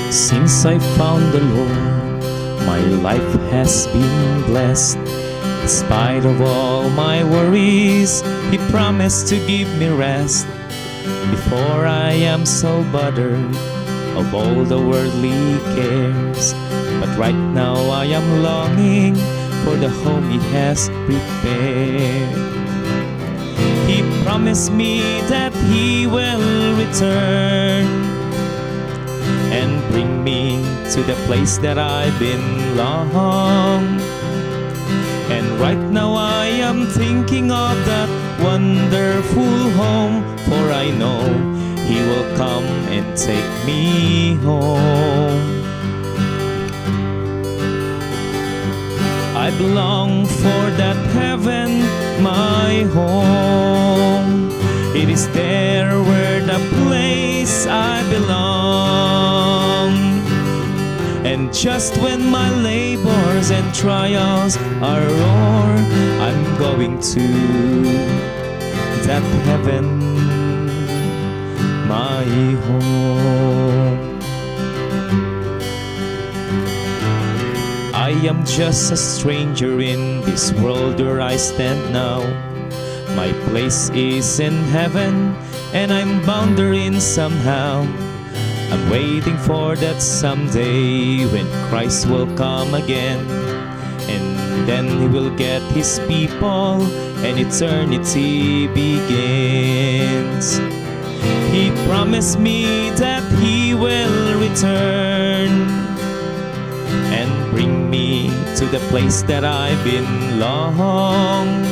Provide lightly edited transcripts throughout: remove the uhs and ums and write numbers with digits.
Since I found the Lord, my life has been blessed. In spite of all my worries, He promised to give me rest. Before I am so bothered of all the worldly cares, but right now I am longing for the home He has prepared. He promised me that He will return and bring me to the place that I belong. And right now I am thinking of that wonderful home, for I know He will come and take me home. I long for that heaven, my home. It is there where the place I belong. And just when my labors and trials are o'er, I'm going to that heaven, my home. I am just a stranger in this world where I stand now. My place is in heaven, and I'm bound therein somehow. I'm waiting for that someday when Christ will come again, and then He will get His people and eternity begins. He promised me that He will return and bring me to the place that I belong.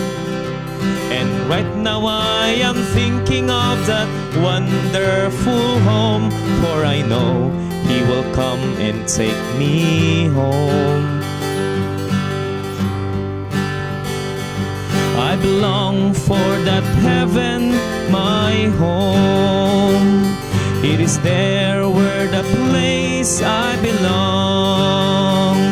And right now I am thinking of that wonderful home, for I know He will come and take me home. I long for that heaven, my home. It is there where the place I belong.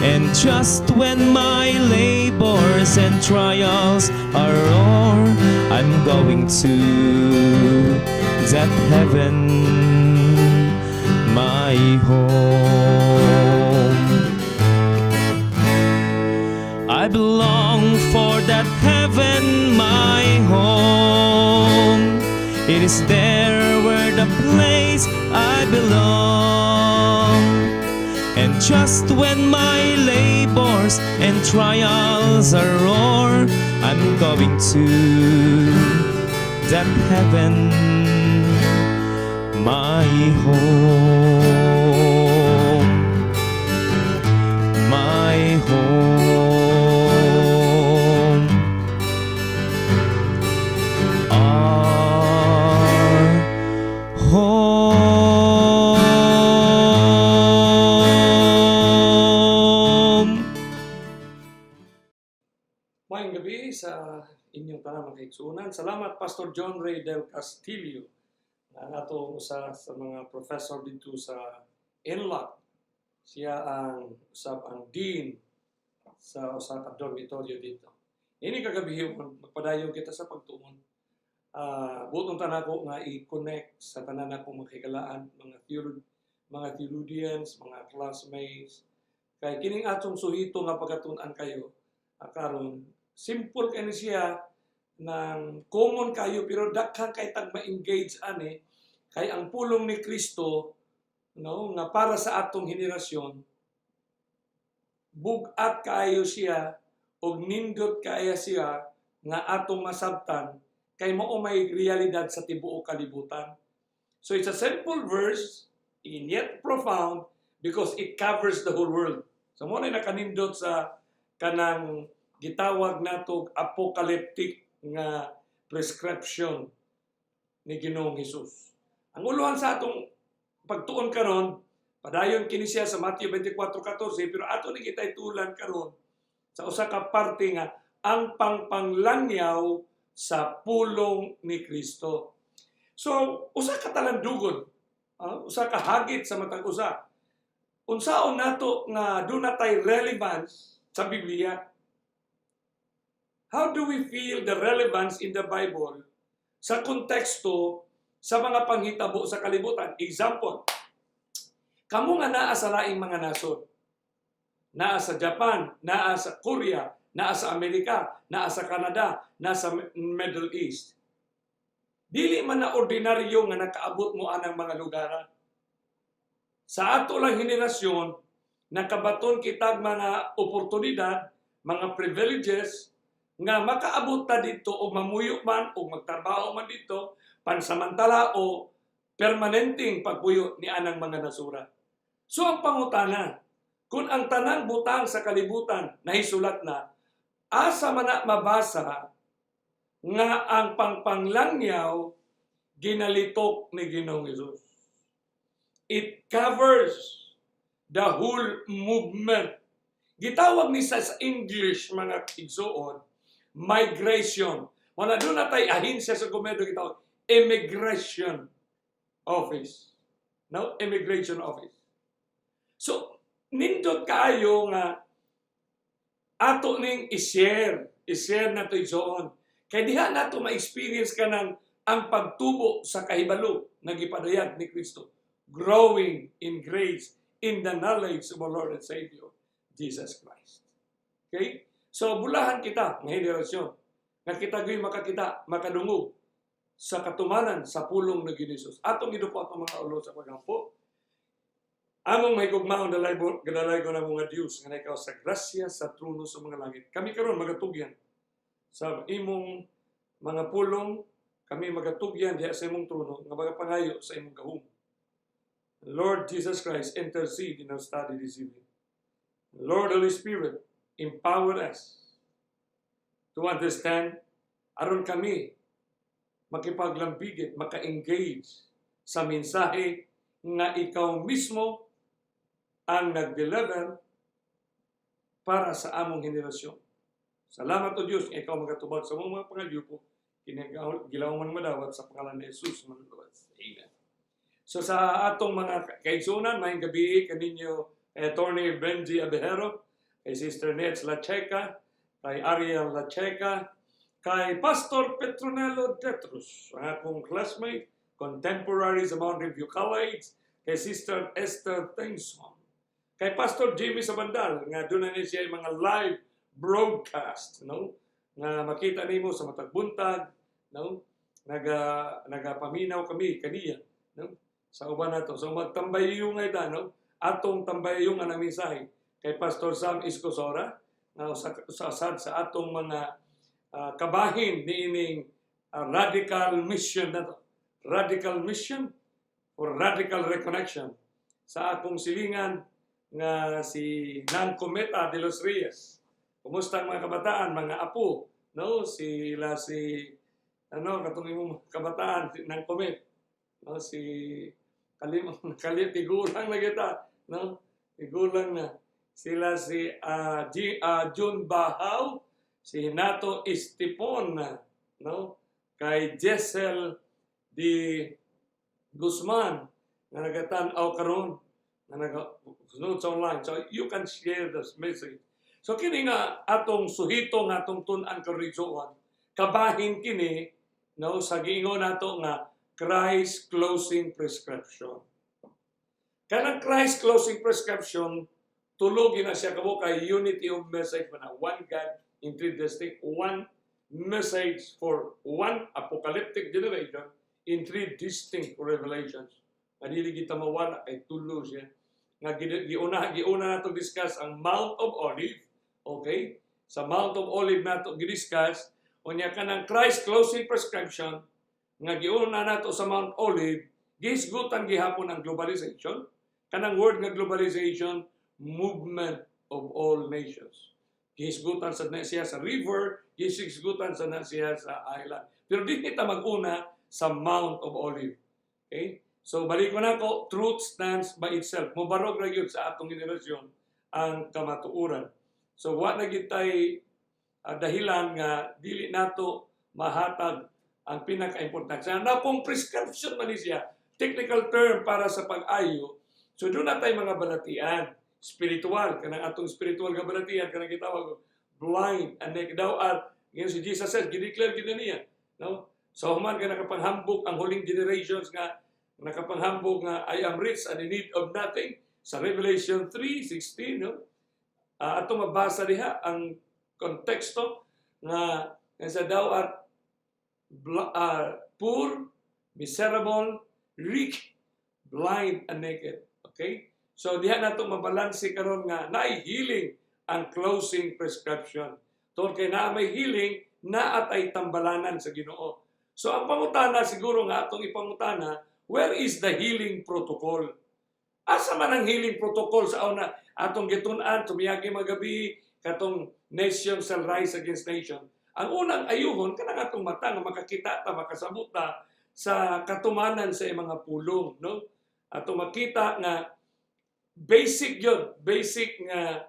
And just when my labors and trials are o'er, I'm going to that heaven, my home. I belong for that heaven, my home. It is there where the place I belong. And just when my labors and trials are o'er, I'm going to that heaven, my home, my home, our home. Maayong gabi sa inyong tanang kaigsunan. Salamat Pastor John Ray Del Castillo na nato sa mga professor dito sa ENLAC. Siya ang usab ang dean sa usa ka dormitoryo dito. Ini kagabi magpadayon kita sa pagtuon. Butong tanako nga i-connect sa tanan akong makikalaan, mga theologians, mga classmates. Kay kining atong suhito nga pagkatun-an kayo karon simple kani siya ng common kayo pero daghang kay tag ma-engage ani kay ang pulong ni Kristo nga para sa atong henerasyon bugat kaayo siya og nindot kaayo siya nga atong masabtan kay mao may realidad sa tibuok kalibutan. So it's a simple verse and yet profound because it covers the whole world. So mo na nakanindot sa kanang gitawag nato apocalyptic nga prescription ni Ginoong Hesus. Ang uluhan sa atong pagtuon karon, padayon kini siya sa Matthew 24:14, pero ato ni kita itulan karon sa usa ka parte nga ang pagpanglangyaw sa pulong ni Kristo. So, usa ka talandugon, usa ka hagit sa matag usa. Unsaon nato nga dunay relevance sa Biblia? How do we feel the relevance in the Bible sa konteksto sa mga panghitabo sa kalibutan? Example, Kamo nga naa sa laing mga nasod. Naa sa Japan, naa sa Korea, naa sa Amerika, naa sa Canada, naa sa Middle East. Dili man na ordinaryo nga nakaabot mo anang mga lugar. Sa ato lang henerasyon, nakabaton kitag mga oportunidad, mga privileges, nga makaabot ta dito o mamuyo man o magtrabaho man dito, pansamantala o permanenteng pagpuyo ni anang mga nasura. So ang pangutana, kung ang tanang butang sa kalibutan nahisulat na, asa man na mabasa nga ang pagpanglangyaw ginalitok ni Ginoong Hesus. It covers the whole movement. Gitawag ni sa English mga igsuon, migration. Wala doon na tayo ahinsya sa gobyerno gitawag, immigration office. No? Immigration office. So, nindot kayo nga ato ning i-share na to igsuon. Kaya diha na to ma-experience ka ng ang pagtubo sa kahibalo na gipadayag ni Kristo. Growing in grace, in the knowledge of our Lord and Savior, Jesus Christ. Okay? So, bulahan kita, ng henerasyon, nga kita gawin makakita, makadungog sa katumanan, sa pulong na Ginisus. Atong gidupo atong mga ulo sa pagampo. Among mahigugmaon gadalay ko na mga Diyos, nga ikaw sa grasya, sa trono sa mga langit. Kami karon magatugyan sa imong mga pulong, kami magatugyan diha sa imong trono, nga magapangayo sa imong gahom. Lord Jesus Christ, intercede in our study this evening. Lord Holy Spirit, empower us to understand, aron kami makipaglambigit, maka-engage sa mensahe nga ikaw mismo ang nag-deliver para sa among henerasyon. Salamat o Diyos, ikaw magatubag sa mga pangalyupo, gilaw man madawat sa pangalan ni Jesus. Amen. So sa atong mga kaigsunan, maayong gabi kaninyo Attorney Benji Abejero, kay Sister Nets Lacheca, kay Ariel Lacheca, kay Pastor Petronello Detrus, ang akong classmate, contemporary sa Mount Review College, kay Sister Esther Tengson, kay Pastor Jimmy Sabandal, nga doon na siya yung mga live broadcast, no? Nga makita nimo sa matag buntag, no? Nagapaminaw kami kaniya, no? Sa uban nato. So magtambayong ay no? Atong tambayong ang mensahe kay Pastor Sam Iscosora na sa atong mga kabahin niining radical mission na to. Radical mission for radical reconnection. Sa akong silingan nga si Nan Cometa de los Reyes. Kumusta ang mga kabataan, mga apo, no? Katong imong kabataan, Nan Comet, no? Tigulang na kita, no? Tigulang na. Sila si June Bahaw, si Hinato Estipon, no? Kay Jessel di Guzman, na nagatanaw karon, na nagasunod sa online. So you can share this message. So kini nga atong suhito nga atong tun-an karon, kabahin kini, no? Sa giingon nato nga Christ closing prescription. Kanang Christ closing prescription, tulog na siya kamo kay unity of message na one God in three distinct, one message for one apocalyptic generation in three distinct revelations. Madili kita mawala kay tulo siya. Nga giuna nato discuss ang Mount of Olive, okay? Sa Mount of Olive nato gidiscuss unya kanang Christ closing prescription nga giuna nato sa Mount Olive, gisgutan gihapon ang globalization. Kanang word nga globalization, movement of all nations. Gisgutan sa siya sa river, gisgutan sa siya sa island. Pero di kita mag-una sa Mount of Olive. Okay? So balik ko na ko, truth stands by itself. Mubarog na yun sa atong generasyon ang kamatuuran. So wa na gitay dahilan nga dili nato mahatag ang pinaka-importante. Na kung prescription man siya, technical term para sa pag-ayo, so doon na tayo mga balatian, spiritual, kanang atong spiritual nga balatian, kanang gitawag blind, and daw si Jesus says, gideclare gina niya, no? So human ka nakapanghambog ang huling generations nga nakapanghambog nga I am rich and in need of nothing, sa Revelation 3:16, no? Ato mabasa diha ang konteksto nga sa daw at poor, miserable, rich, blind, and naked. Okay? So diha nato mabalanse karon nga naay healing ang closing prescription. Tungod kay naa may healing, naa ay tambalanan sa Ginoo. So ang pangutana siguro nga atong ipangutana, where is the healing protocol? Asa man ang healing protocol sa una atong gitun-an tumiyagi magabi katong nation shall rise against nation. Ang unang ayuhon kanang atong mata nga makakita ta makasabuta sa katumanan sa mga pulong, no? Ato makita nga basic nga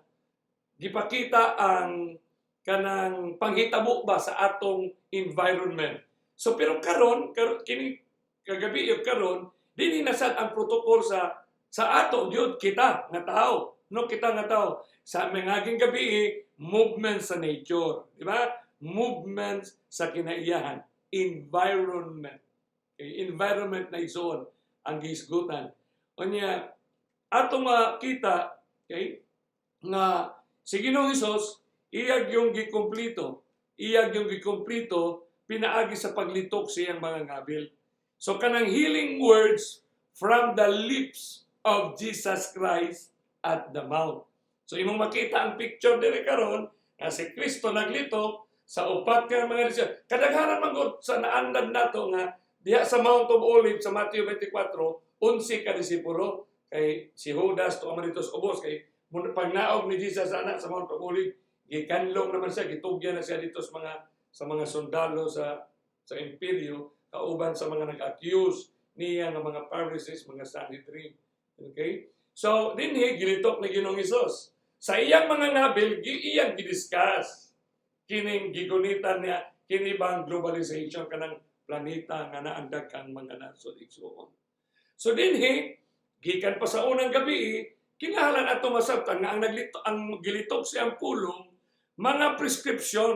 gipakita ang kanang panghitabo ba sa atong environment. So pero karon kini kagabi yung karon dinhi nasad ang protocol sa ato gyud kita nga tao, no, kita nga tao sa mangaging gabi movement sa nature, di ba? Movement sa kinaiyahan, environment. Okay? Environment na isoon ang gihisgutan. Unya atong makita, okay, nga si Ginoong Hesus iyag yung gikomplito, pinaagi sa paglitok siyang mga ngabil. So kanang healing words from the lips of Jesus Christ at the mount. So imong makita ang picture diri karon nga si Kristo naglitok sa upat ka mga disipolo. Kadaghanan man gud sa naandad nato nga diha sa Mount of Olives sa Mateo 24, 11 ka disipulo kay si Judas to amanitos ubos kay pagnaog ni Jesus sa anak sa Mount of Olives, gikanlong naman siya, gitugyan na siya dito sa mga sundalo sa imperyo kauban sa mga nag-accuse niya ng mga Pharisees, mga Sanhedrin. Okay? So, dinhi gilitok ni Ginoong Hesus. Sa iyang mga nabil, iyang gidiscuss. Kining gigunitan niya, kinibang globalization kanang planeta nga naandag kang mga nasod igsuon. So dinhi, gikan pa sa unang gabi, kinahanglan ato masabtan nga ang gilitok siyang pulong, mga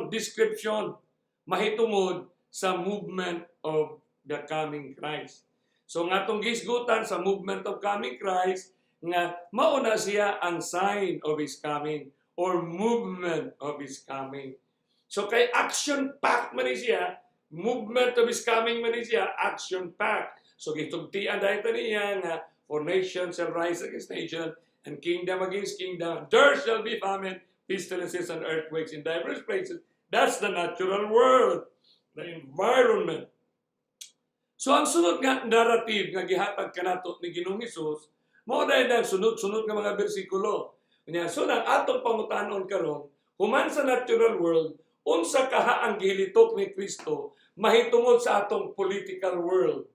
description, mahitungod sa movement of the coming Christ. So nga itong gisgutan sa movement of coming Christ, nga mauna siya ang sign of His coming or movement of His coming. So kay action-packed man siya, movement of His coming man siya, action-packed. So gitugtian dahil niya nga, for nation shall rise against nation, and kingdom against kingdom. There shall be famine, pestilences, and earthquakes in diverse places. That's the natural world, the environment. So ang sunod nga narrative nga gihatag kanato ni Ginoong Hesus, mao dahil ang sunod-sunod nga mga bersikulo. Kanya so nang atong pangutanon karon, human sa natural world, unsa kaha ang gihilitok ni Kristo mahitungod sa atong political world.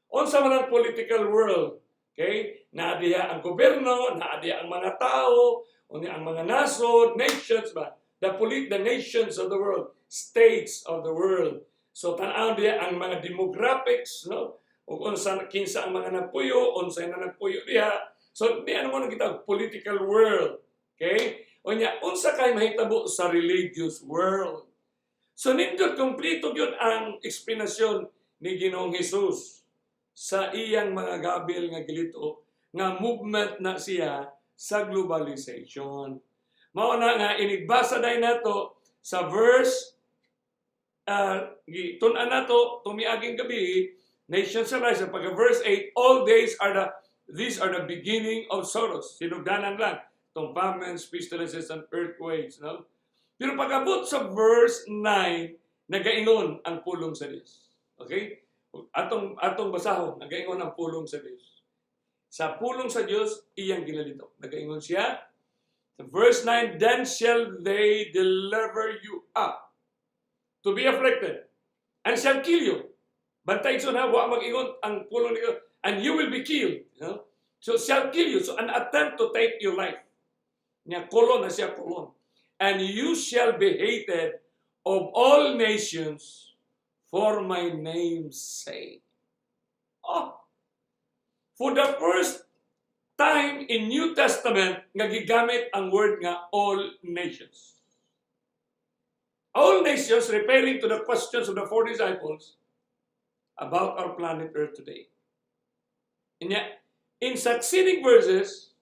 Unsa man ang political world? Okay? Naadiya ang gobyerno, naadiya ang mga tao, ang mga nasod, nations ba? The nations of the world, states of the world. So tan-aw diya ang mga demographics, no? O unsa kinsa ang mga nagpuyo, unsa na nagpuyo diha. So di ano mo nakita political world. Okay? Unya unsa kay mahitabo sa religious world. So nindot kompleto gyud ang eksplanasyon ni Ginoong Hesus sa iyang mga gabil nga gilito nga movement na siya sa globalization. Mao na nga inigbasa day nato sa verse tun-an nato tumiaging gabi, nations shall rise. Pagka verse 8, these are the beginning of sorrows. Sinugdanan lang itong famines, pestilences, and earthquakes. No? Pero pag-abot sa verse 9, nagaingon ang pulong sa Diyos. Okay? Atong basahon, nagaingon ang pulong sa Diyos. Sa pulong sa Diyos, iyang ginalito. Nagaingon siya. Sa verse 9, then shall they deliver you up to be afflicted, and shall kill you. Bantay so na, wa mag-ingon ang pulong ni God, and you will be killed. You know? So shall kill you. So an attempt to take your life. Niya kolon na siya kolon. And you shall be hated of all nations for my name's sake. Oh, for the first time in New Testament, nga gigamit ang word nga all nations. All nations referring to the questions of the 4 disciples about our planet Earth today. And yet, in succeeding verses,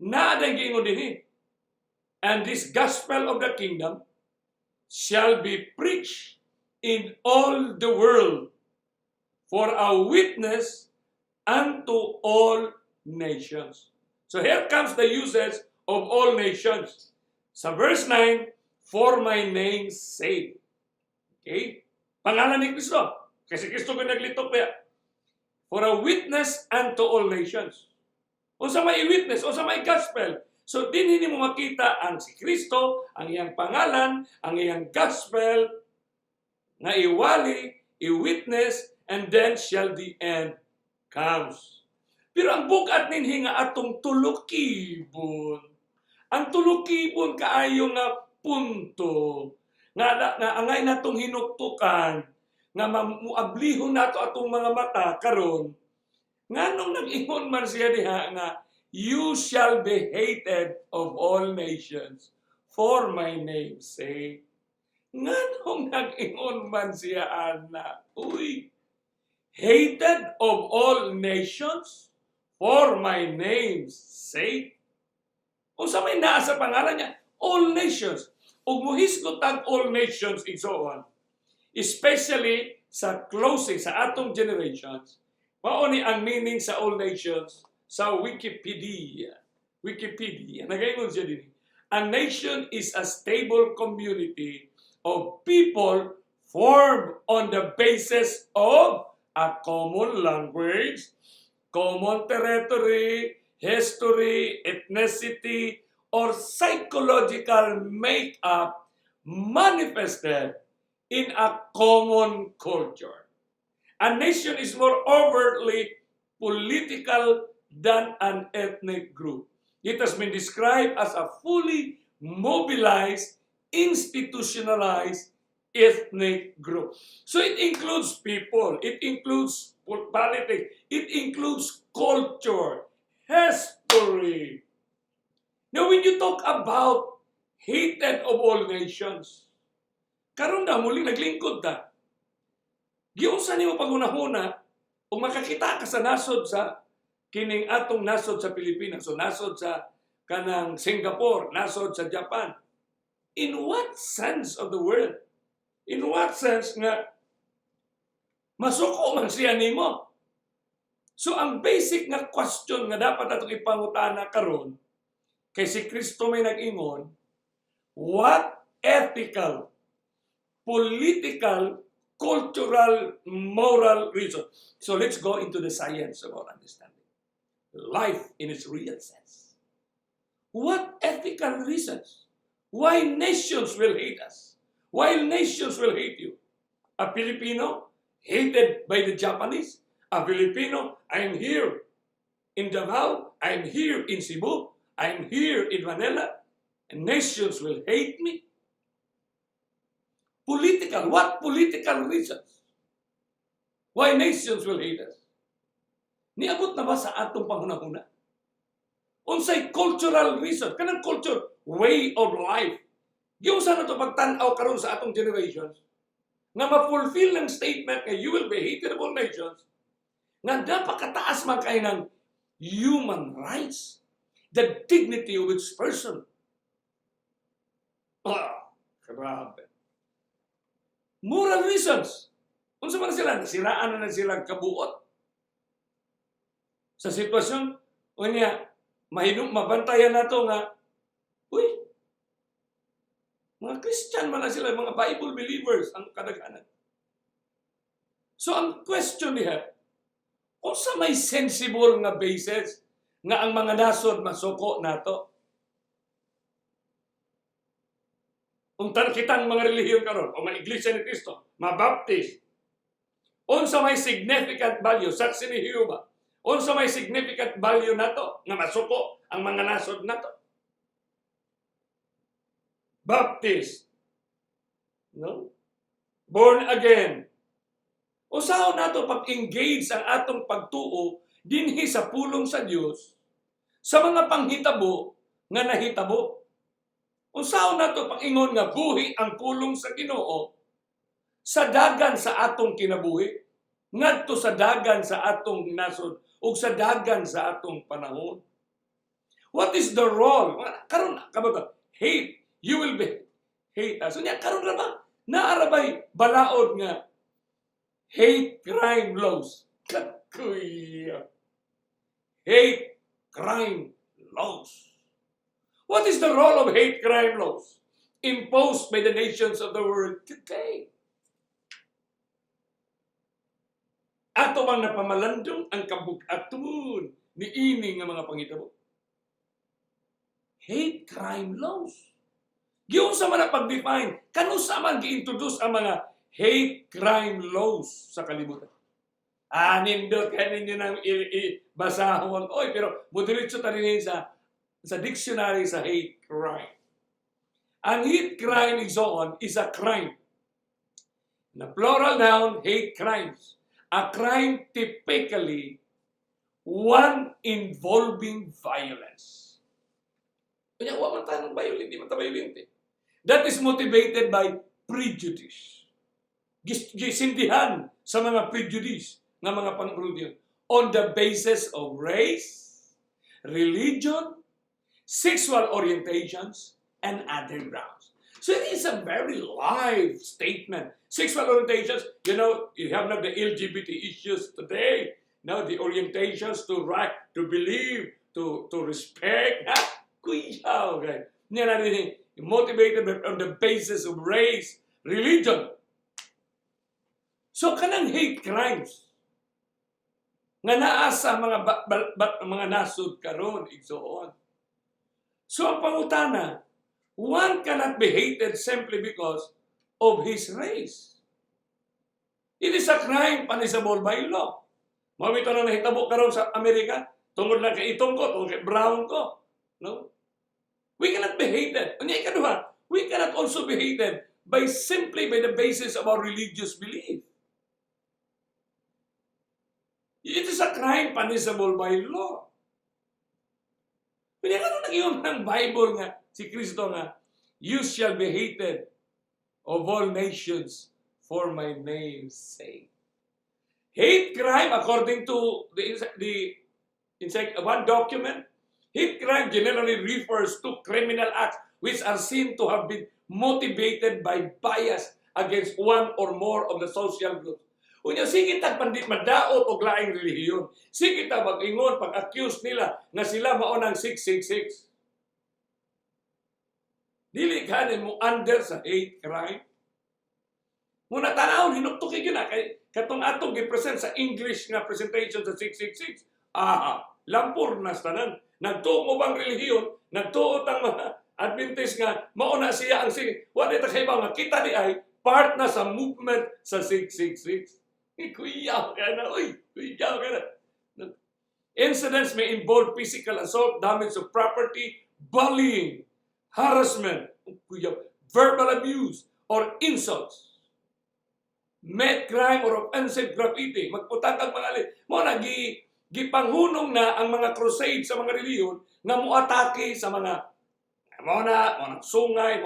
Na adang giingon dinhi. And this gospel of the kingdom shall be preached in all the world for a witness unto all nations. So here comes the usage of all nations. Sa verse 9, for my name's sake. Okay? Pangalan ni Kristo. Kasi Kristo ko naglitok kaya. For a witness unto all nations. O sa may witness, o sa may gospel. So din hindi mo makita ang si Kristo, ang iyang pangalan, ang iyang gospel, na iwali, i-witness, and then shall the end comes. Pero ang bukat ninhi nga atong tulukibon. Ang tulukibon kaayo nga punto. Nga angay natong hinuktukan, nga mamuablihon nato atong mga mata karon. Nganong nag-ingon man siya diha nga, you shall be hated of all nations for my name's sake. Nganong nag-ingon man siya, anak? Uy, hated of all nations for my name's sake. O sa may naa sa pangalan niya, all nations. Ug muhisgot ang all nations and so on. Especially sa closing, sa atong generations. Mauni ang meaning sa all nations sa Wikipedia. Nagaingon siya din. A nation is a stable community of people formed on the basis of a common language, common territory, history, ethnicity, or psychological makeup manifested in a common culture. A nation is more overtly political than an ethnic group. It has been described as a fully mobilized, institutionalized ethnic group. So it includes people, it includes politics, it includes culture, history. Now when you talk about hated of all nations, karon na muli naglingkod ta. Giunsa nimo pagunahuna kung makakita ka sa nasod sa kining atong nasod sa Pilipinas, so nasod sa kanang Singapore, nasod sa Japan. In what sense of the word? In what sense nga masuko man siya nimo? So ang basic nga question nga dapat atong ipangutana karon kay si Kristo may nag-ingon, what ethical, political, cultural, moral reason. So let's go into the science of our understanding. Life in its real sense. What ethical reasons? Why nations will hate us? Why nations will hate you? A Filipino hated by the Japanese? A Filipino, I'm here in Davao, I'm here in Cebu, I'm here in Manila, and nations will hate me? Political. What political reasons? Why nations will hate us? Niabot na ba sa atong panghunahuna? Unsay cultural reason? Kanang culture, way of life. Yung sana ito pagtanaw karon sa atong generations, nga ma-fulfill ng statement nga you will be hated of all nations, nga napakataas man kayo ng human rights, the dignity of its person. Grabe. Moral reasons. Kung sa mga sila, nasiraan na sila kabuot. Sa sitwasyon, o niya, mabantayan na ito nga, uy, mga Christian man na sila, mga Bible believers, ang kadaghanan. So ang question niya, kung sa may sensible nga basis, nga ang mga nasod masuko nato, kung kitang mga relihiyon karon o mga iglesia ni Kristo, mga Baptist, unsa may significant value, saksi ni Jehovah, unsa may significant value nato nga masuko ang mga nasod nato? Baptist, no? Born again. Usahaw nato pag-engage ang atong pagtuo dinhi sa pulong sa Dios sa mga panghitabo nga nahitabo. Usahaw nato pag-ingon nga buhi ang pulong sa Ginoo sa dagan sa atong kinabuhi, ngadto sa dagan sa atong nasod ug sa dagan sa atong panahon. What is the role? Karon kabato, hate, you will be hate us. So niya, karon ra ba? Naarabay balaod nga hate crime laws. Kakuya. Hate crime laws. What is the role of hate crime laws imposed by the nations of the world today? Ato bang napamalandong ang kabug-aton ni ini nga mga pangitabo? Hate crime laws. Giyon sa man pag-define, kanusa man gi-introduce ang mga hate crime laws sa kalibutan. Nindot ka ninyo nang basahon. Oy, pero budiritso ta rin sa dictionary sa hate crime. Ang hate crime is a crime. Na plural noun, hate crimes. A crime typically one involving violence. Kanya, huwag man tayo ng violent, di man tayo violent. That is motivated by prejudice. Gisindihan sa mga prejudice ng mga pangrudyo on the basis of race, religion, sexual orientations, and other grounds. So it is a very live statement. Sexual orientations, you have now the LGBT issues today. Now the orientations to right, to believe, to respect. Kuyaw, okay? Yan natin motivated on the basis of race, religion. So kanang hate crimes nga naa sa mga nasud karon igsoon. So ang pangutana, one cannot be hated simply because of his race. It is a crime punishable by law. Mawito na nahitabo karon sa Amerika, tungod na kay itong ko, tungod kay brown ko. No? We cannot be hated. Unya ikaduha, we cannot also be hated simply by the basis of our religious belief. It is a crime punishable by law. Kaya ano nag-iwan ng Bible nga, si Kristo nga, you shall be hated of all nations for my name's sake. Hate crime, according to one document, hate crime generally refers to criminal acts which are seen to have been motivated by bias against one or more of the social groups. Unya, sige tag pandit madaot og laing relihiyon. Sige tag mag-ingon pag-accuse nila na sila mao nang 666. Dili kanin mo under sa hate crime. Muna tanawon hinuktok gyud na kay katong atong gi-present sa English nga presentation sa 666. Lampor na tanan. Nagtuo mo bang relihiyon? Nagtuo ang mga Adventist nga mao na siya ang sige. Wa ta kay ba nga kita di ay part na sa movement sa 666. Kuyaw ka na, uy! Kuyaw ka na. Incidents may involve physical assault, damage of property, bullying, harassment, verbal abuse, or insults. Met crime or offensive graffiti, magputatag mga alin. Mo na, gipanghunong na ang mga crusade sa mga reliyon na muatake sa mga sungay,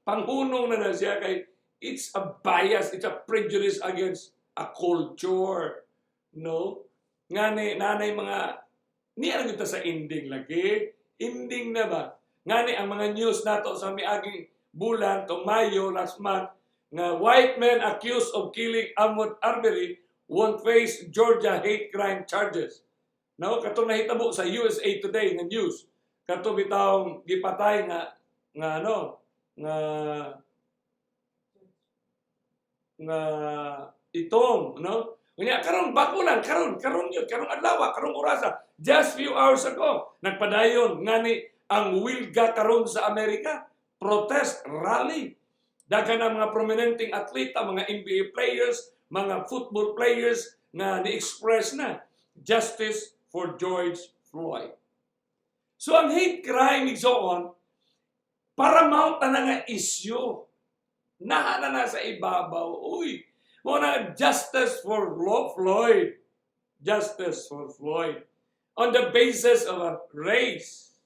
panghunong na siya kay it's a bias, it's a prejudice against a culture, no? Nanay mga, niya kita sa ending lagi. Ending na ba? Ngani ang mga news nato sa miaging bulan, to Mayo, last month, nga white men accused of killing Ahmaud Arbery won't face Georgia hate crime charges. No? Katong nahitabo sa USA Today nga news. Katong bitawng gipatay nga itong, no? Unya karon bakulan, karon adlaw, karong orasa, just few hours ago, nagpadayon ngani ang wilga karon sa Amerika, protest rally. Daghan ang mga prominenteng atleta, mga NBA players, mga football players na ni-express na justice for George Floyd. So ang hate crime igsoon, paramount na nga issue. Nahala na sa ibabaw. Uy, muna justice for Floyd. Justice for Floyd. On the basis of a race.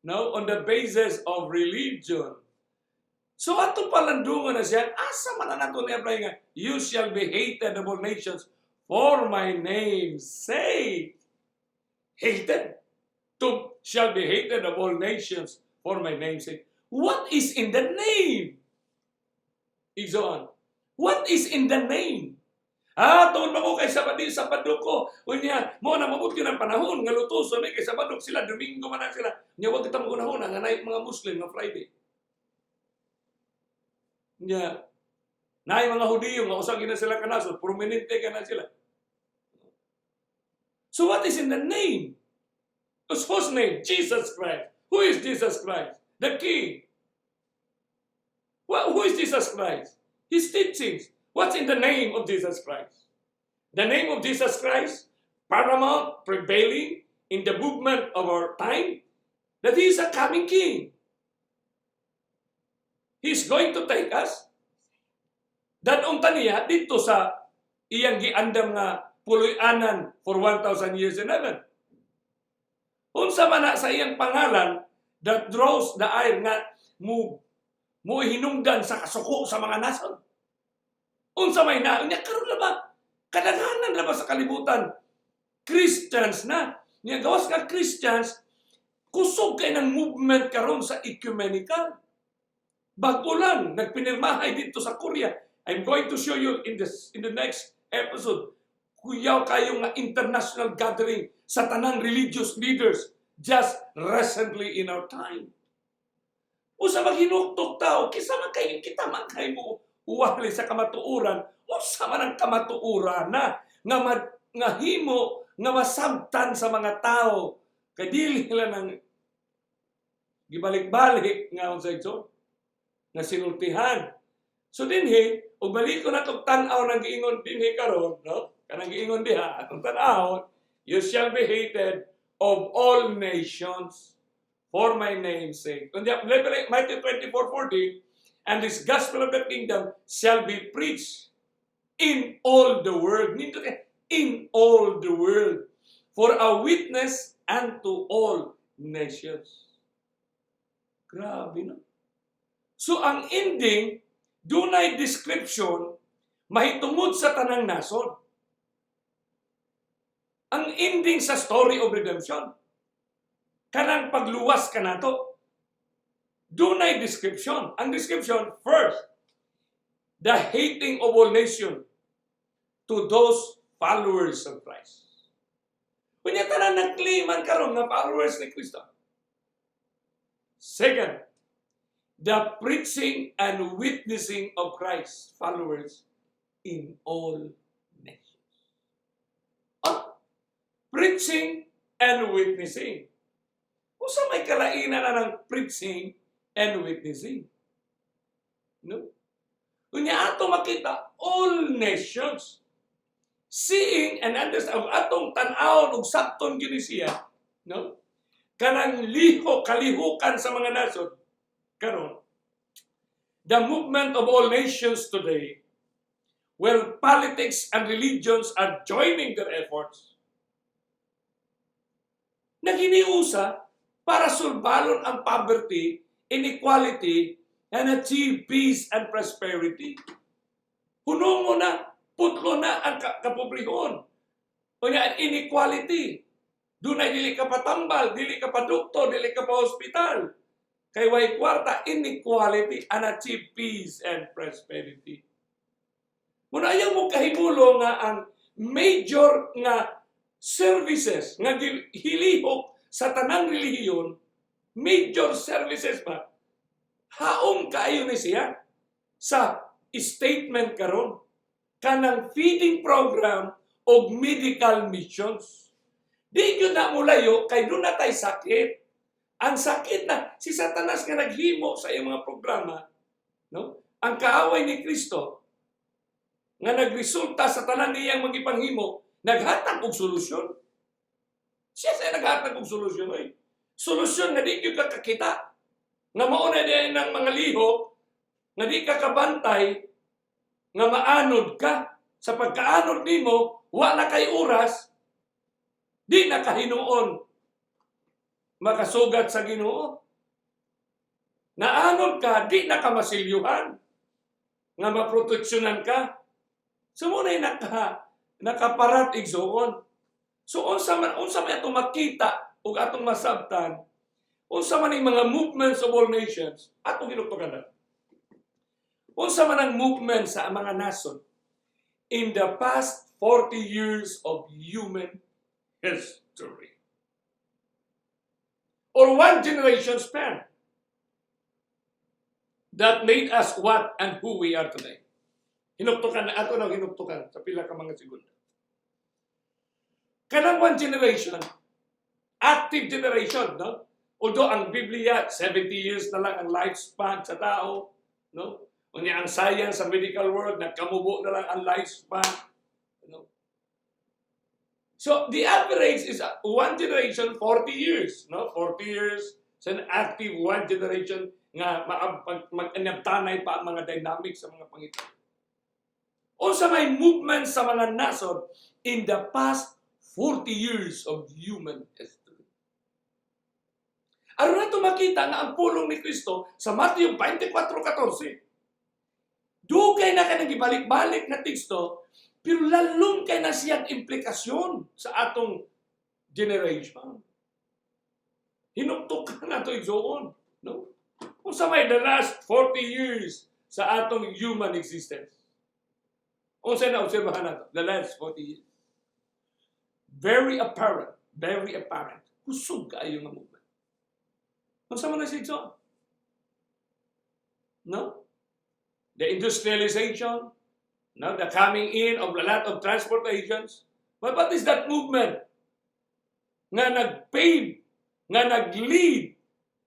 No? On the basis of religion. So ato palandungan na siya, asa man na nato ni-apply nga, you shall be hated of all nations for my name's sake. Hated? To shall be hated of all nations for my name's sake. What is in the name? Igsoon. What is in the name? Tuon ba ko kay Sabado ko. Unya, mo na mabuti ng panahon, nga lutuso, kay Sabado sila, Domingo man na sila. Nya, wag kita magunahon, nga naik mga Muslim na Friday. Nya, naay mga Hudiyo, nga usang na sila kanasod, prominente ka na sila. So what is in the name? Whose name? Jesus Christ. Who is Jesus Christ? The King. Who is Jesus Christ? His teachings. What's in the name of Jesus Christ? The name of Jesus Christ, paramount, prevailing in the movement of our time, that He is a coming King. He's going to take us. Dan unta niya dito sa iyang giandam nga puloy-anan for 1,000 years in heaven. Unsa man na sa iyang pangalan that draws the eye nga mo hinungdan sa kasuko sa mga nason. Unsa may na unya karon na ba? Kadaghanan na ba sa kalibutan? Christians na. Nya gawas nga Christians kusog kay ng movement karon sa ecumenical. Bago lang nagpinirmahay dito sa Korea. I'm going to show you in the next episode. Kuyaw kayo nga international gathering sa tanang religious leaders just recently in our time. Usa maghinuktok tao, kisa man kayo, kita man kayo mo uwali sa kamatuuran, usa man ang kamatuuran na nga himo, nga masabtan sa mga tao, kadili nila ng gibalik-balik nga unsay ito, nga sinultihan. So dinhi, ug balik ko na itong tanaw ng giingon dinhi karon, no? Kanang giingon diha, atong tanaw, you shall be hated of all nations for my name's sake. Matthew 24:40, and this gospel of the kingdom shall be preached in all the world. In all the world. For a witness unto all nations. Grabe, no? So, ang ending, dunay description, mahitungod sa tanang nason. Ang ending sa story of redemption, kanang pagluwas ka nato, dunay description. Ang description, first, the hating of all nations to those followers of Christ. Kunya tanan nag-claiman karon nga followers ni Kristo. Second, the preaching and witnessing of Christ followers in all nations. Preaching and witnessing. Kung sa may kalainan na ng preaching and witnessing. No? Kunya ato makita, all nations, seeing and understand, atong tan-awon ug sabton gini siya, no? Kanang kalihukan sa mga nasod, karon, the movement of all nations today, where politics and religions are joining their efforts, naginiusa para sulbalon ang poverty, inequality, and achieve peace and prosperity. Puno mo na, putlo na ang kapobrehon. O nga, inequality. Doon ay dili ka patambal, dili ka pa doktor, dili ka pa hospital. Kay way kwarta, inequality, and achieve peace and prosperity. Muna ayaw mo kahimulo nga ang major nga services nga hilihok sa tanang relihiyon, major services pa, haom kaayo ni siya sa statement karon kanang feeding program o medical missions. Di yun na mulayo kay doon na tayo sakit. Ang sakit na si Satanas nga naghimo sa iyong mga programa, no? Ang kaaway ni Kristo nga nagresulta sa tanan niyang magipanghimo, naghatag og solusyon. Siya sa naghatag og solusyon. Oy. Solusyon nga di ka kakita. Nga mauna din ng mga lihok, nga di ka kabantay, nga maanod ka. Sa pagkaanod nimo, wala kay oras, di na kahinuon makasugat sa Ginoo. Naanod ka, di na ka masilyuhan, nga maproteksyonan ka. So muna nakaparat igsoon. So unsa man ato makita ug atong masabtan unsa man ang mga movements of all nations atong hinuktokan na. Unsa man ang movement sa mga nason in the past 40 years of human history. Or one generation span that made us what and who we are today. Hinuktukan na ato lang hinuktukan sa pila ka mga segundo. Kanang one generation, active generation, no? Although ang Biblia 70 years na lang ang lifespan sa tao, no? Unya ang science sa medical world nagkamubo na lang ang lifespan, no? So the average is one generation 40 years, no? 40 years sa an active one generation nga mag-anabtanay pa ang mga dynamics sa mga pangitan. Unsa may movement sa mga nason in the past 40 years of human history. Aron nato makita nga ang pulong ni Kristo sa Matthew 24:14. Dugay na kanang gibalik-balik na teksto, pero lalong kay na siyang implikasyon sa atong generation. Hinuktok na ito igsoon, no? Kung sa may the last 40 years sa atong human existence. Kung saan na-obserbahan nato, the last 40 years. Very apparent. Kusog kayo nga movement. Kung saan man na siya igsoon? No? The industrialization, no? The coming in of a lot of transportations. But what is that movement? Nga nag-pave, nga nag-lead,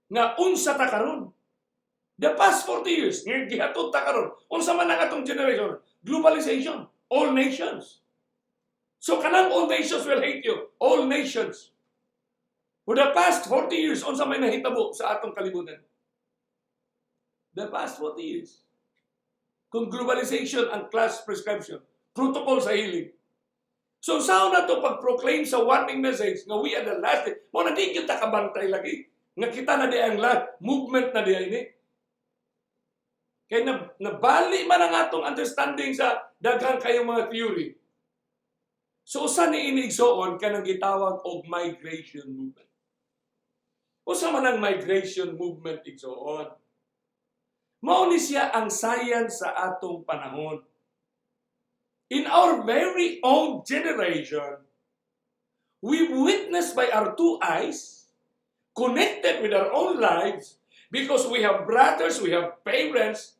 nga unsa ta karon. The past 40 years, nga gihatod ta karon. Unsa man ang atong generation? Globalization. All nations. So kanang all nations will hate you. All nations. For the past 40 years, unsa may nahitabo sa atong kalibutan? The past 40 years. Kung globalization ang class prescription, protocol sa healing. So saan na to pag-proclaim sa warning message nga we are the last day? Mo na di kita kabantay lagi. Nga kita na di ang last movement na di ini. Kaya nabali man ang atong understanding sa daghang kayong mga theory. So usa ni ini igsoon kanang gitawag og migration movement. Usa man ang migration movement igsoon. Mao ni siya ang science sa atong panahon. In our very own generation, we witnessed by our two eyes, connected with our own lives, because we have brothers, we have parents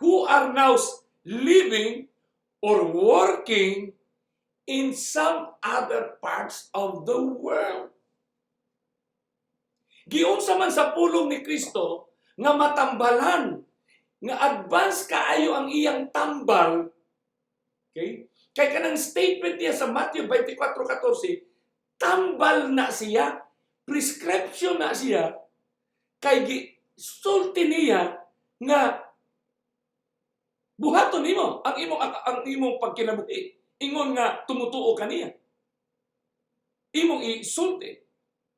who are now living or working in some other parts of the world. Giunsa man sa pulong ni Kristo nga matambalan, nga advance kaayo ang iyang tambal. Okay? Kay kanang statement niya sa Matthew 24:14, tambal na siya, prescription na siya, kay gisulti niya nga buhaton nimo ang imong pagkinabuhi. Ingon nga tumutuo kaniya. Imong isulti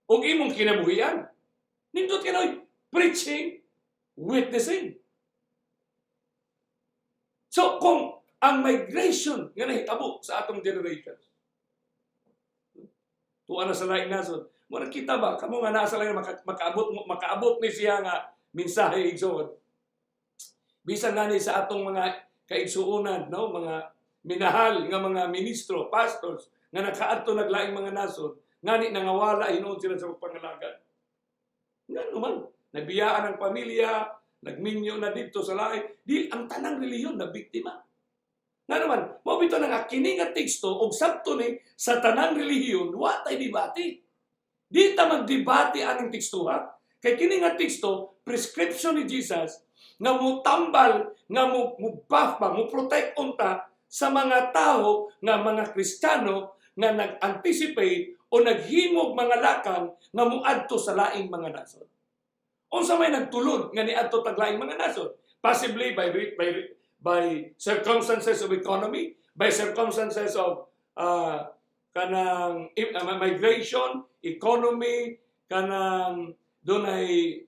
o imong kinabuhian. Nindot kanoy preaching, witnessing. So kung ang migration nga nahitabo sa atong generation, tuwa na sa laing nason, mo nakita ba kamo nga naa sa laing makaabot ni siya nga mensahe igsoon. Bisan nga ni sa atong mga kaigsuonan, no, mga minahal nga mga ministro, pastors nga nakaadto naglaing mga nason, ngani nangawala hinuon sila sa pangalagan. Nga naman, nabiyaan ang pamilya, nagminyo na dito sa lahi, di ang tanang reliyon na biktima. Nga naman, mabito nga kini nga teksto og sabto ni sa tanang relihiyon, wa tay debate. Di ta magdebate aning tekstuha. Kay kini nga teksto, prescription ni Jesus nga mo tambal, nga mo buff ba, mo protect unta sa mga tao nga mga Kristiyano nga nag-anticipate o naghimog mga lakang nga muadto sa laing mga nason. Unsa may nagtulod nga niadto taglaing mga nason? Possibly by circumstances of economy, by circumstances of kanang migration, economy, kanang dunay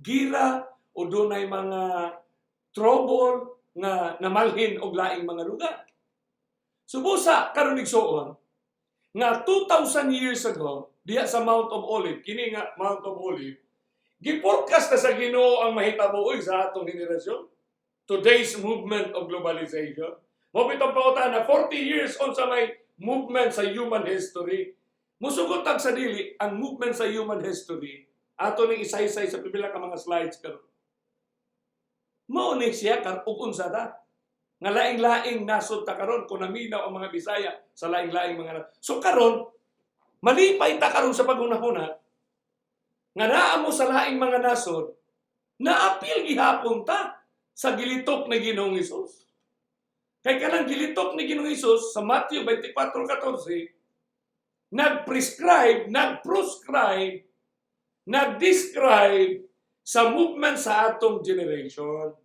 gira o dunay mga trouble nga namalhin og laing mga lugar. Subusa karon igsoon nga 2,000 years ago, diha sa Mount of Olives, kini nga Mount of Olives, giporkas na sa Ginoo ang mahitabo sa atong henerasyon. Today's movement of globalization. Mo bitong pauta na 40 years on sa may movement sa human history. Musugotag sa dili ang movement sa human history. Ato ning isa-isay sa pipila ka mga slides karon. Mao ni siya ug unsa ta? Nga laing-laing nasod ta karon kung naminaw ang mga Bisaya sa laing-laing mga So karon malipay ta karon sa pagunahuna nga naa mo sa laing mga nasod naapil gihapon ta sa gilitok ni Ginoong Hesus. Kay kanang gilitok ni Ginoong Hesus sa Matthew 24:14 nag-prescribe, nag-proscribe, nag-describe sa movement sa atong generation.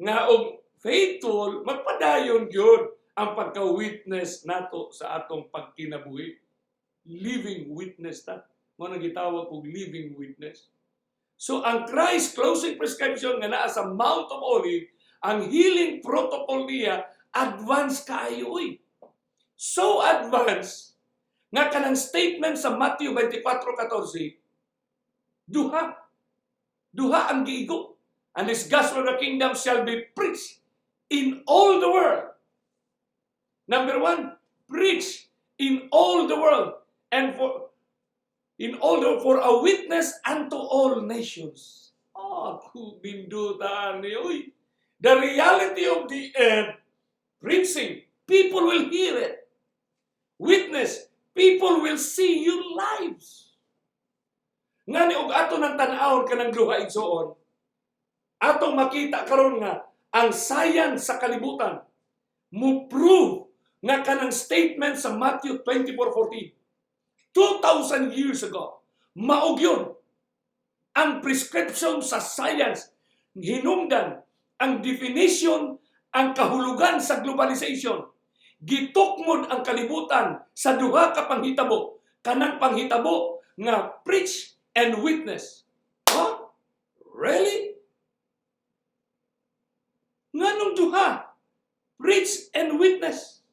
Nga og faithful, magpadayon gyud ang pagka-witness nato sa atong pagkinabuhi. Living witness ta. Mo nang gitawag og living witness. So ang Christ closing prescription nga naa sa Mount of Olives, ang healing protocol niya advance kaayo oy. So advanced nga kanang statement sa Matthew 24:14, duha ang giigo. And this gospel of the kingdom shall be preached in all the world. Number 1, preach in all the world and for a witness unto all nations. Oh, bindutan niyo. The reality of the end, preaching, people will hear it. Witness, people will see your lives. Ngani og ato nang tan-awon kanang duha igsoon, atong makita karon nga ang science sa kalibutan mo prove nga kanang statement sa Matthew 24:14 2,000 years ago maog yun ang prescription sa science hinungdan ang definition ang kahulugan sa globalization gitukmod ang kalibutan sa duha ka panghitabo kanang panghitabo nga preach and witness. Huh? Really? Nganong duha? Preach and witness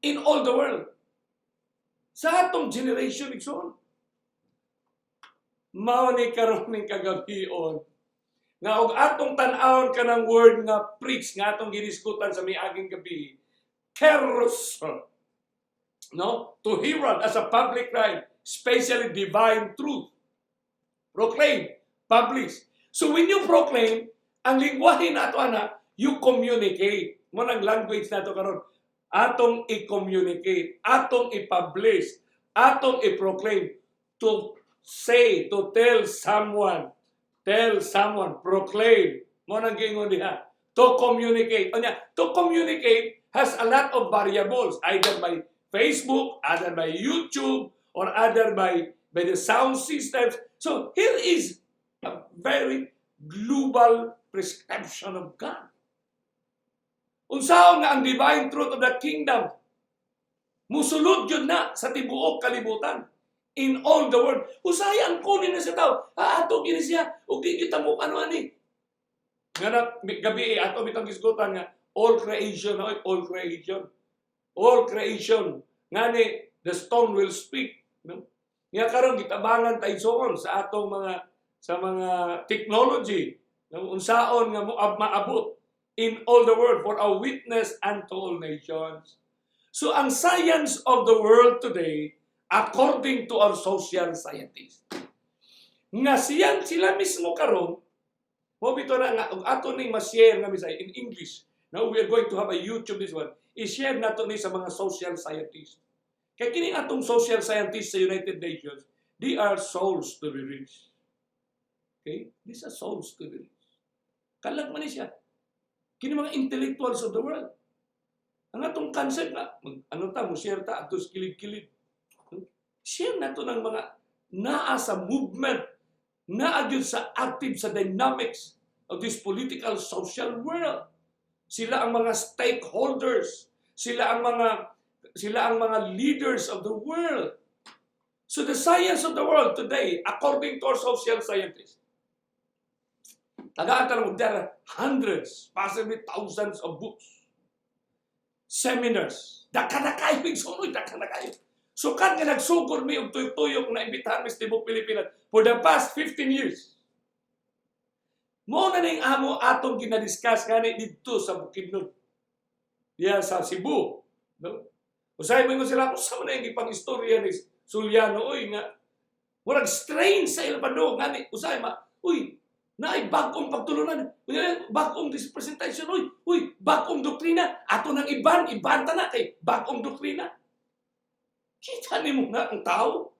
in all the world. Sa atong generation, igsoon. Mao ni karon ning kagabion nga og atong tan-awon kanang word nga preach nga atong giniskutan sa miaging gabi. Keros. No? To herald as a public right, especially divine truth. Proclaim, publish. So when you proclaim, ang lingwahe nato ana, you communicate. Mo nang language nato karon. Atong i-communicate, atong i-publish, atong i-proclaim, to say, to tell someone, proclaim. Mo nang gingon diha, to communicate. Onya, to communicate has a lot of variables, either by Facebook, either by YouTube, or either by the sound systems. So here is a very global prescription of God. Unsaon nga ang divine truth of the kingdom musulod yun na sa tibuok kalibutan in all the world. Usay ang kunin na sa tao. Ato gini siya ug di kita mo ano ani. Nga gabi ato bitang gisgutan nga all creation, all creation. Ngani the stone will speak. No? Nga karon gitabangan tayo soon sa atong mga technology. Unsaon nga maabot in all the world for a witness unto all nations. So ang science of the world today, according to our social scientists, nga sila mismo karon, mo bito na nga ato ning ma-share nga misay in English. Now we are going to have a YouTube this one. I-share nato ni sa mga social scientists. Kaya kini atong social scientists sa United Nations, they are souls to be reached. Okay? These are souls to be reached. Kalag man ni siya. Kini mga intellectuals of the world. Ang atong concept na, share ta, atos kilid-kilid. Share na to ng mga naa sa movement, naa gyud sa active sa dynamics of this political social world. Sila ang mga stakeholders, sila ang mga leaders of the world. So the science of the world today, according to our social scientists, there are hundreds, possibly thousands of books. seminars. Daka na kayo, igsunoy, daka na kayo. So kan nga nagsugod mi og tuyok-tuyok na imbitahan mi sa Tibok Pilipinas for the past 15 years. Mo na ning amo atong ginadiscuss gani didto sa Bukidnon. Diya sa Cebu, no? Usay mo sila kung sa man yung ipang-istorya ni Suliano, oy nga murag strange sa ilpado ngani usay ma, uy, naay bagong pagtulunan, bagong presentation, uy, bagong doktrina, ato nang ibanta na kay bagong doktrina. Kita ni mo na ang tao.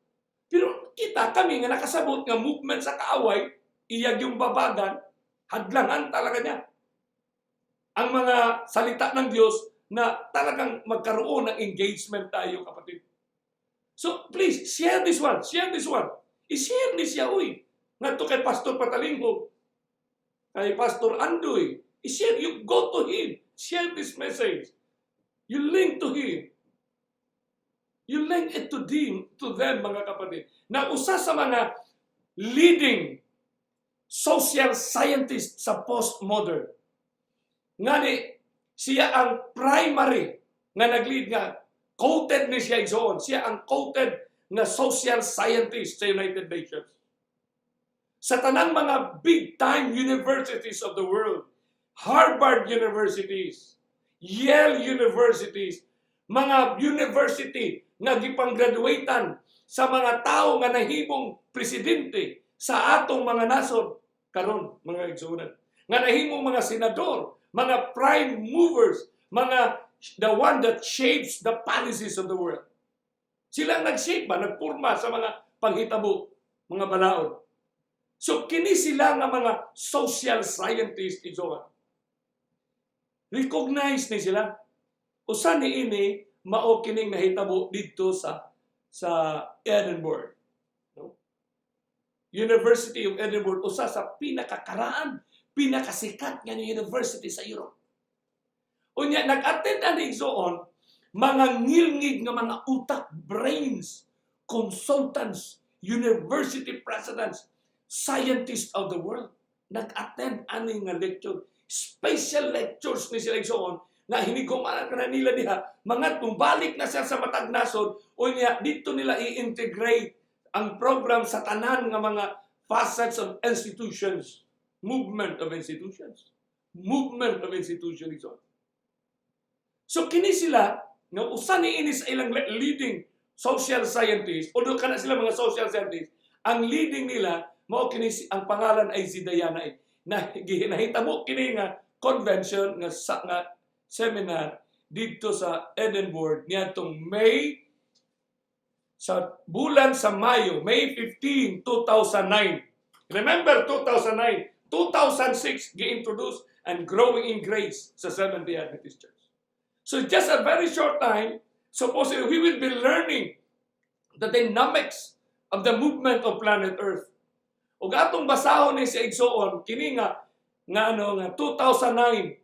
Pero kita kami nga nakasabot nga movement sa kaaway, iyag yung babagan, hadlangan talaga niya. Ang mga salita ng Diyos na talagang magkaroon ng engagement tayo, kapatid. So, please, share this one. Share this one. I-share ni siya, uy. Nga to kay Pastor Patalingho, kay Pastor Andoy. I-share, you go to him. Share this message. You link to him. You link it to them, mga kapatid. Na usa sa mga leading social scientist sa postmodern. Ngani, siya ang primary nga nag-lead nga, quoted ni siya igsoon. Siya ang quoted na social scientist sa United Nations. Sa tanang mga big-time universities of the world, Harvard universities, Yale universities, mga university nga gipang-graduatean sa mga tao nga nahimong presidente sa atong mga nasod karon, mga igsunan. Nga nahimong mga senador, mga prime movers, mga the one that shapes the policies of the world. Sila nag-shape ba, nagpurma sa mga panghitabo, mga balaod. So kini sila nga mga social scientists igsunan. Recognize ni sila. Usa ni ini mao kining nahitabo dito sa Edinburgh. No? University of Edinburgh, usa sa pinakakaraan, pinakasikat nga university sa Europe. Unya, nag-attend ani igsoon, mga ngilngig nga mga utak, brains, consultants, university presidents, scientists of the world. Nag-attend ani nga lecture. Special lectures ni sila igsoon, na hinigumanan ka na nila diha, mga tumbalik na siya sa matag nasod, o niya, dito nila i-integrate ang program sa tanan nga mga facets of institutions. Movement of institutions. Movement of institutions. So, kini sila, no, usa ni ini sa ilang leading social scientists, o doon ka na sila mga social scientists, ang leading nila, mao kini ang pangalan ay si Diana, na nahitabo kini nga convention nga seminar dito sa Edinburgh niadtong May sa bulan sa Mayo, May 15, 2009. Remember 2009, 2006 gi-introduce and growing in grace sa Seventh-day Adventist Church. So just a very short time, supposedly we will be learning the dynamics of the movement of planet Earth. Ug atong basahon ni sa igsoon kini nga 2009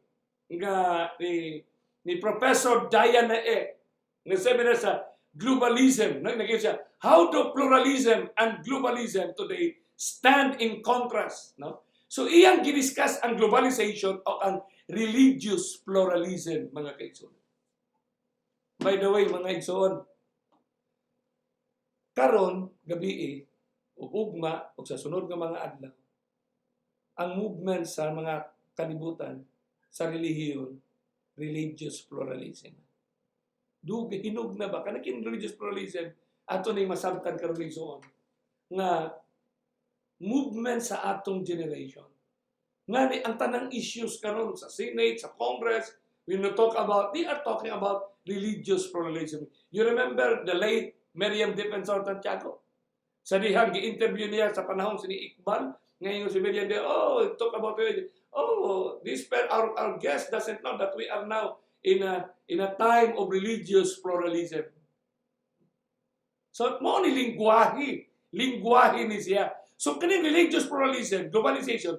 nga ni Professor Diana nga seminar sa globalism. Naging siya, how do pluralism and globalism today stand in contrast? No? So iyang gidiscuss ang globalization o ang religious pluralism, mga kaigsoon. By the way, mga kaigsoon, karon gabi ugma o sa sunod nga mga adlaw, ang movement sa mga kalibutan sa relihiyon, religious pluralism. Hinog na ba? Kanakin religious pluralism, ato na masabtan karon igsoon nga movement sa atong generation. Nga ni ang tanang issues karon sa Senate, sa Congress, we they are talking about religious pluralism. You remember the late Miriam Defensor Santiago? Sa dihang gi-interview niya sa panahon ni Iqbal, ngayon si Miriam talk about religion. Our guest doesn't know that we are now in a time of religious pluralism. So, mo ni lingwahe ni siya. So, kini religious pluralism, globalization,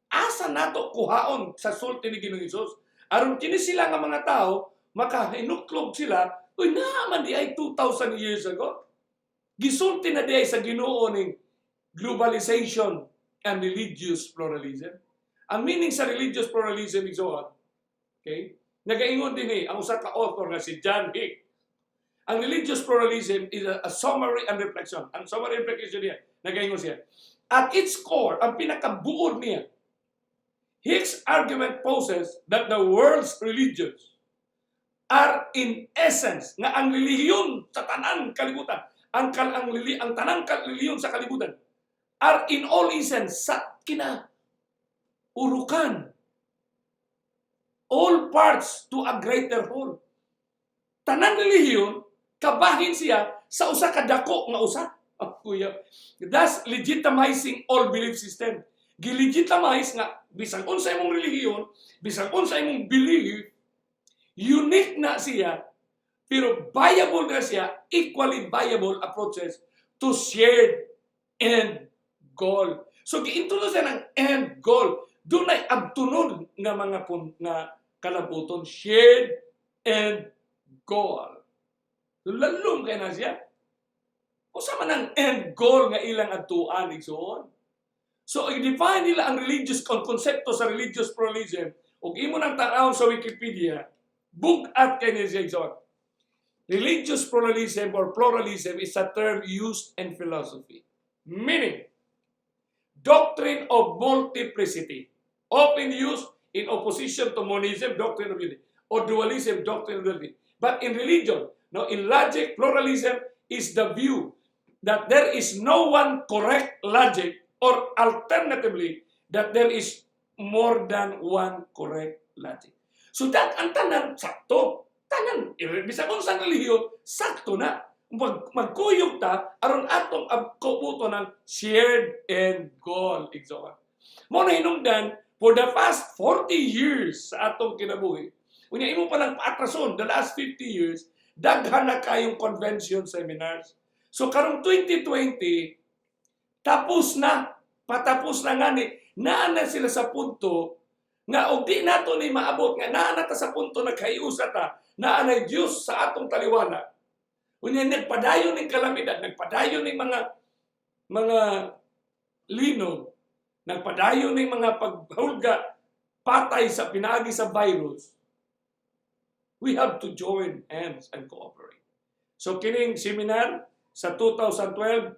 asa nato kuhaon sa sulti ni Ginoong Hesus? Aron kini sila nga mga tao, makahinuklog sila, naman di ay 2,000 years ago. Gisulti na di ay sa Ginoo ning globalization and religious pluralism. Ang meaning sa religious pluralism is okay? Nagaingon din ang usa ka author nga si John Hick. Ang religious pluralism is a summary and reflection. Ang summary and reflection niya, nagaingon siya. At its core, ang pinakabuod niya, Hick's argument poses that the world's religions are in essence nga ang relihiyon sa tanang kalibutan, ang tanang relihiyon sa kalibutan are in all essence sa kinaurukan, all parts to a greater whole. Tanang relihiyon kabahin siya sa usa ka dako nga usa. Kuya, thus legitimizing all belief system. Gilegitimize nga bisag unsa imong relihiyon, bisag unsa imong belief, unique na siya, pero viable na siya, equally viable approaches to shared end goal. So giintroduce ng end goal. Doon ay abtunod nga mga nga kalabuton, shared end goal. Lalong kay na siya. Usa man ang end goal nga ilang adtuan igsoon. So, i-define nila ang konsepto sa religious pluralism. Ug imo nang tan-awon sa Wikipedia, bugat kay ni siya. Religious pluralism or pluralism is a term used in philosophy. Meaning, doctrine of multiplicity, often used in opposition to monism, doctrine of unity, or dualism, doctrine of unity. But in religion, in logic, pluralism is the view that there is no one correct logic, or alternatively, that there is more than one correct logic. So that ang tanan sakto. Tanan, bisag unsang relihiyon, sakto na. Magkuyog ta, aron atong kabuto ng shared end goal. Mo na hinungdan, for the past 40 years sa atong kinabuhi, unya imo pa lang paatrason, the last 50 years, daghan na kayong convention seminars. So karong 2020, patapos na nga naana sila sa punto nga og di nato ni maabot nga naana ta sa punto nagkayusa ta, naanay Dios sa atong taliwana. Unya nagpadayon ning kalamidad, nagpadayon ning mga linog, nagpadayon ning mga paghulga, patay sa pinaagi sa virus. We have to join hands and cooperate. So kining seminar sa 2012,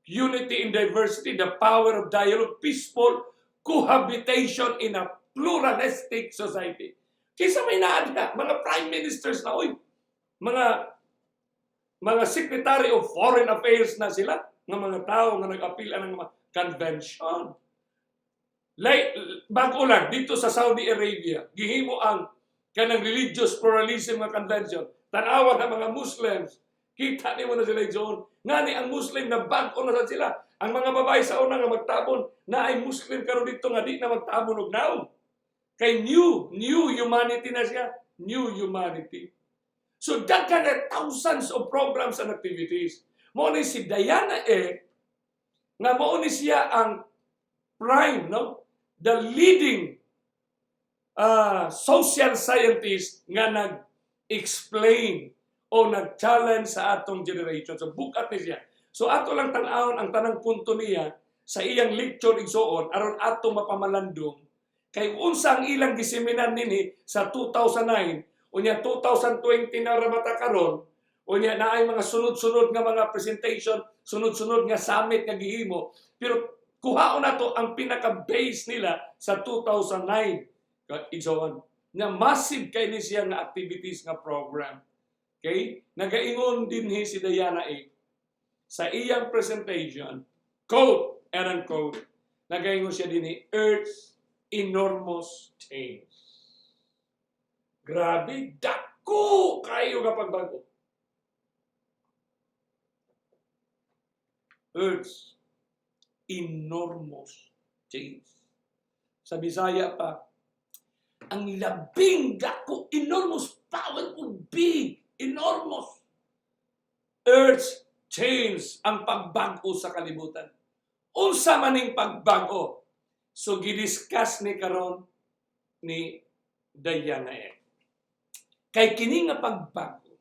Unity in Diversity, the Power of Dialogue, Peaceful Cohabitation in a Pluralistic Society. Kisa may naadya, mga prime ministers na, mga secretary of foreign affairs na sila, ng mga tao nga nag-apila ng mga convention. Bago lang, dito sa Saudi Arabia, gihimo ang kanang religious pluralism nga convention. Tanawan ng mga Muslims, kita ni mo na sila igsoon. Nga ni ang Muslim na bago na sa sila. Ang mga babae sa una nga magtabon na ay Muslim karon dito nga di na magtabon og naon. Kay new humanity na siya. New humanity. So daghan na thousands of programs and activities. Mao ni si Diana nga mao ni siya ang prime, the leading social scientist nga nag-explain o nag-challenge sa atong generation. So, bukat ni siya. So, ato lang tan-awon ang tanang punto niya sa iyang lecture igsoon aron ato mapamalandong kay unsa ang ilang giseminar nini sa 2009 unya 2020 na rabata karon unya naay mga sunod-sunod nga mga presentation, sunod-sunod nga summit nga gihimo, pero kuhaon nato ang pinaka-base nila sa 2009 igsoon na massive kay ni siya nga activities nga program. Okay? Nagaingon din si Diana sa iyang presentation, quote and unquote, nagaingon siya din Earth's enormous change. Grabe, dako kayo nga pagbago. Earth's enormous change. Sa Bisaya pa, ang labing dako, enormous, powerful, big, enormous. Earth's change ang pagbago sa kalibutan. Unsa maning pagbago? So gidiscuss ni karon ni Diana kay kini nga pagbago.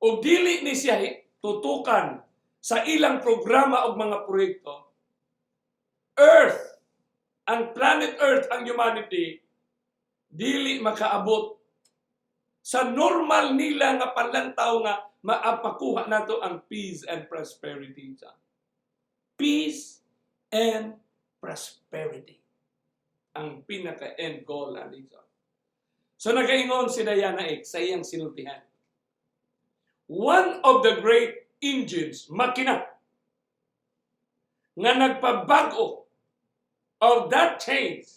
O dili ni siya tutukan sa ilang programa o mga proyekto. Earth, ang planet Earth, ang humanity, dili makaabot sa normal nila nga panlantaw nga maapakuha nato ang peace and prosperity. Peace and prosperity. Ang pinaka-end goal nito. So nagaingon si Diana X sa iyang sinultihan. One of the great engines, makina, nga nagpabago of that change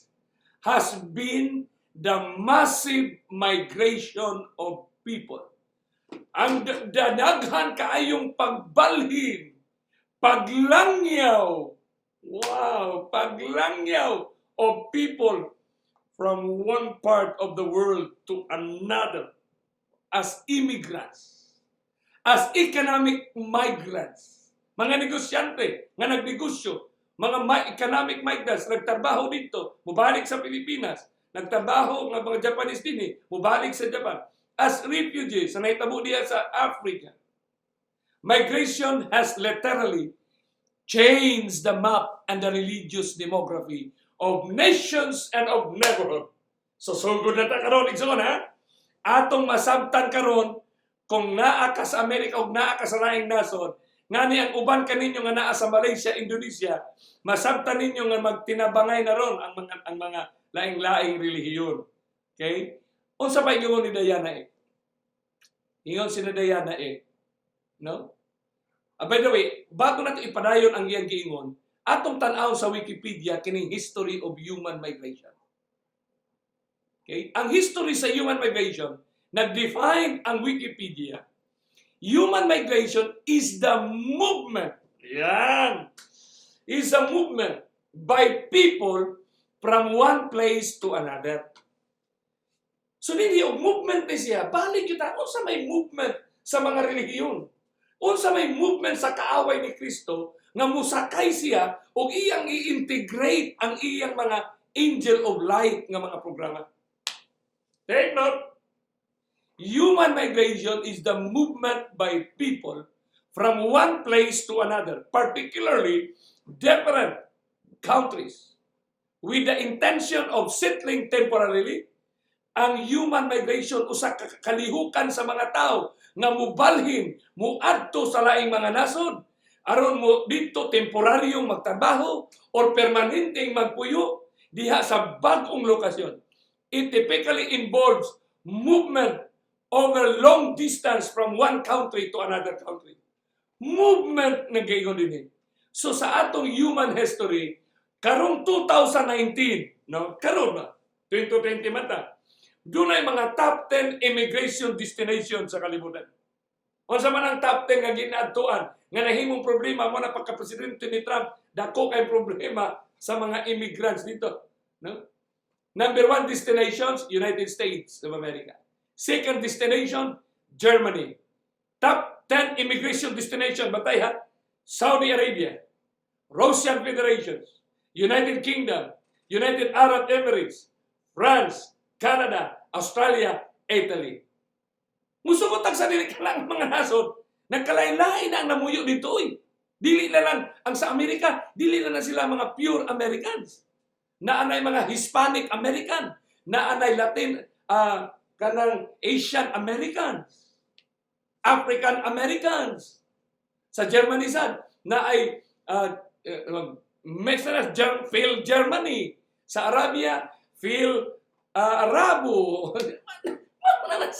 has been the massive migration of people. Ang danaghan kaayong pagbalhin, paglangyaw, paglangyaw of people from one part of the world to another as immigrants, as economic migrants, mga negosyante nga nagnegosyo, mga economic migrants nagtrabaho dito, mubalik sa Pilipinas, nagtrabaho ng mga Japanese din mubalik sa Japan, as refugees sa naitabo diya sa Africa. Migration has literally changed the map and the religious demography of nations and of neighborhood. So sugod na ta karon igsoon ha. Atong masabtan karon kung naa ka sa Amerika o naa ka sa laing nason, ngani ang uban kaninyo nga naa sa Malaysia, Indonesia, masabtan ninyo nga magtinabangay na ron ang mga laing-laing relihiyon. Okay? Unsa pa ingon ni Diana Ingon si Diana no? By the way, bago natin ipadayon ang iyang giingon, atong tan-aw sa Wikipedia kining history of human migration. Okay? Ang history sa human migration, nag-define ang Wikipedia. Human migration is the movement. Yan. Is a movement by people from one place to another. So hindi yung movement ni siya, balik kita, unsa may movement sa mga relihiyon. Unsa may movement sa kaaway ni Kristo, nga musakay siya o iyang i-integrate ang iyang mga angel of light nga mga programa. Take note. Human migration is the movement by people from one place to another, particularly different countries, with the intention of settling temporarily. Ang human migration usa ka kalihukan sa mga tao nga mubalhin, muadto sa laing mga nasod, aron mo dito temporaryong magtrabaho or permanenteng magpuyo diha sa bagong lokasyon. It typically involves movement over long distance from one country to another country. Movement na gayon din. So sa atong human history, karong 2019, no? Karon ba? 2020 mata. Doon ay mga top 10 immigration destinations sa kalibutan. Unsa man ang top 10 nga ginaadtuan nga nahimong problema mo na pagka-presidente ni Trump, dako kay problema sa mga immigrants dito, no? Number 1 destinations, United States of America. Second destination, Germany. Top 10 immigration destination, batay ha? Saudi Arabia, Russian Federation, United Kingdom, United Arab Emirates, France, Canada, Australia, Italy. Musugot ang sarili ka lang mga nasod. Nagkalain-lain na ang namuyo dito. Dili na lang ang sa Amerika, dili na sila mga pure Americans. Naanay mga Hispanic American, naanay Latin, kanang Asian Americans, African Americans. Sa Germany sad, naay Phil Germany. Sa Arabia, Phil Arabo.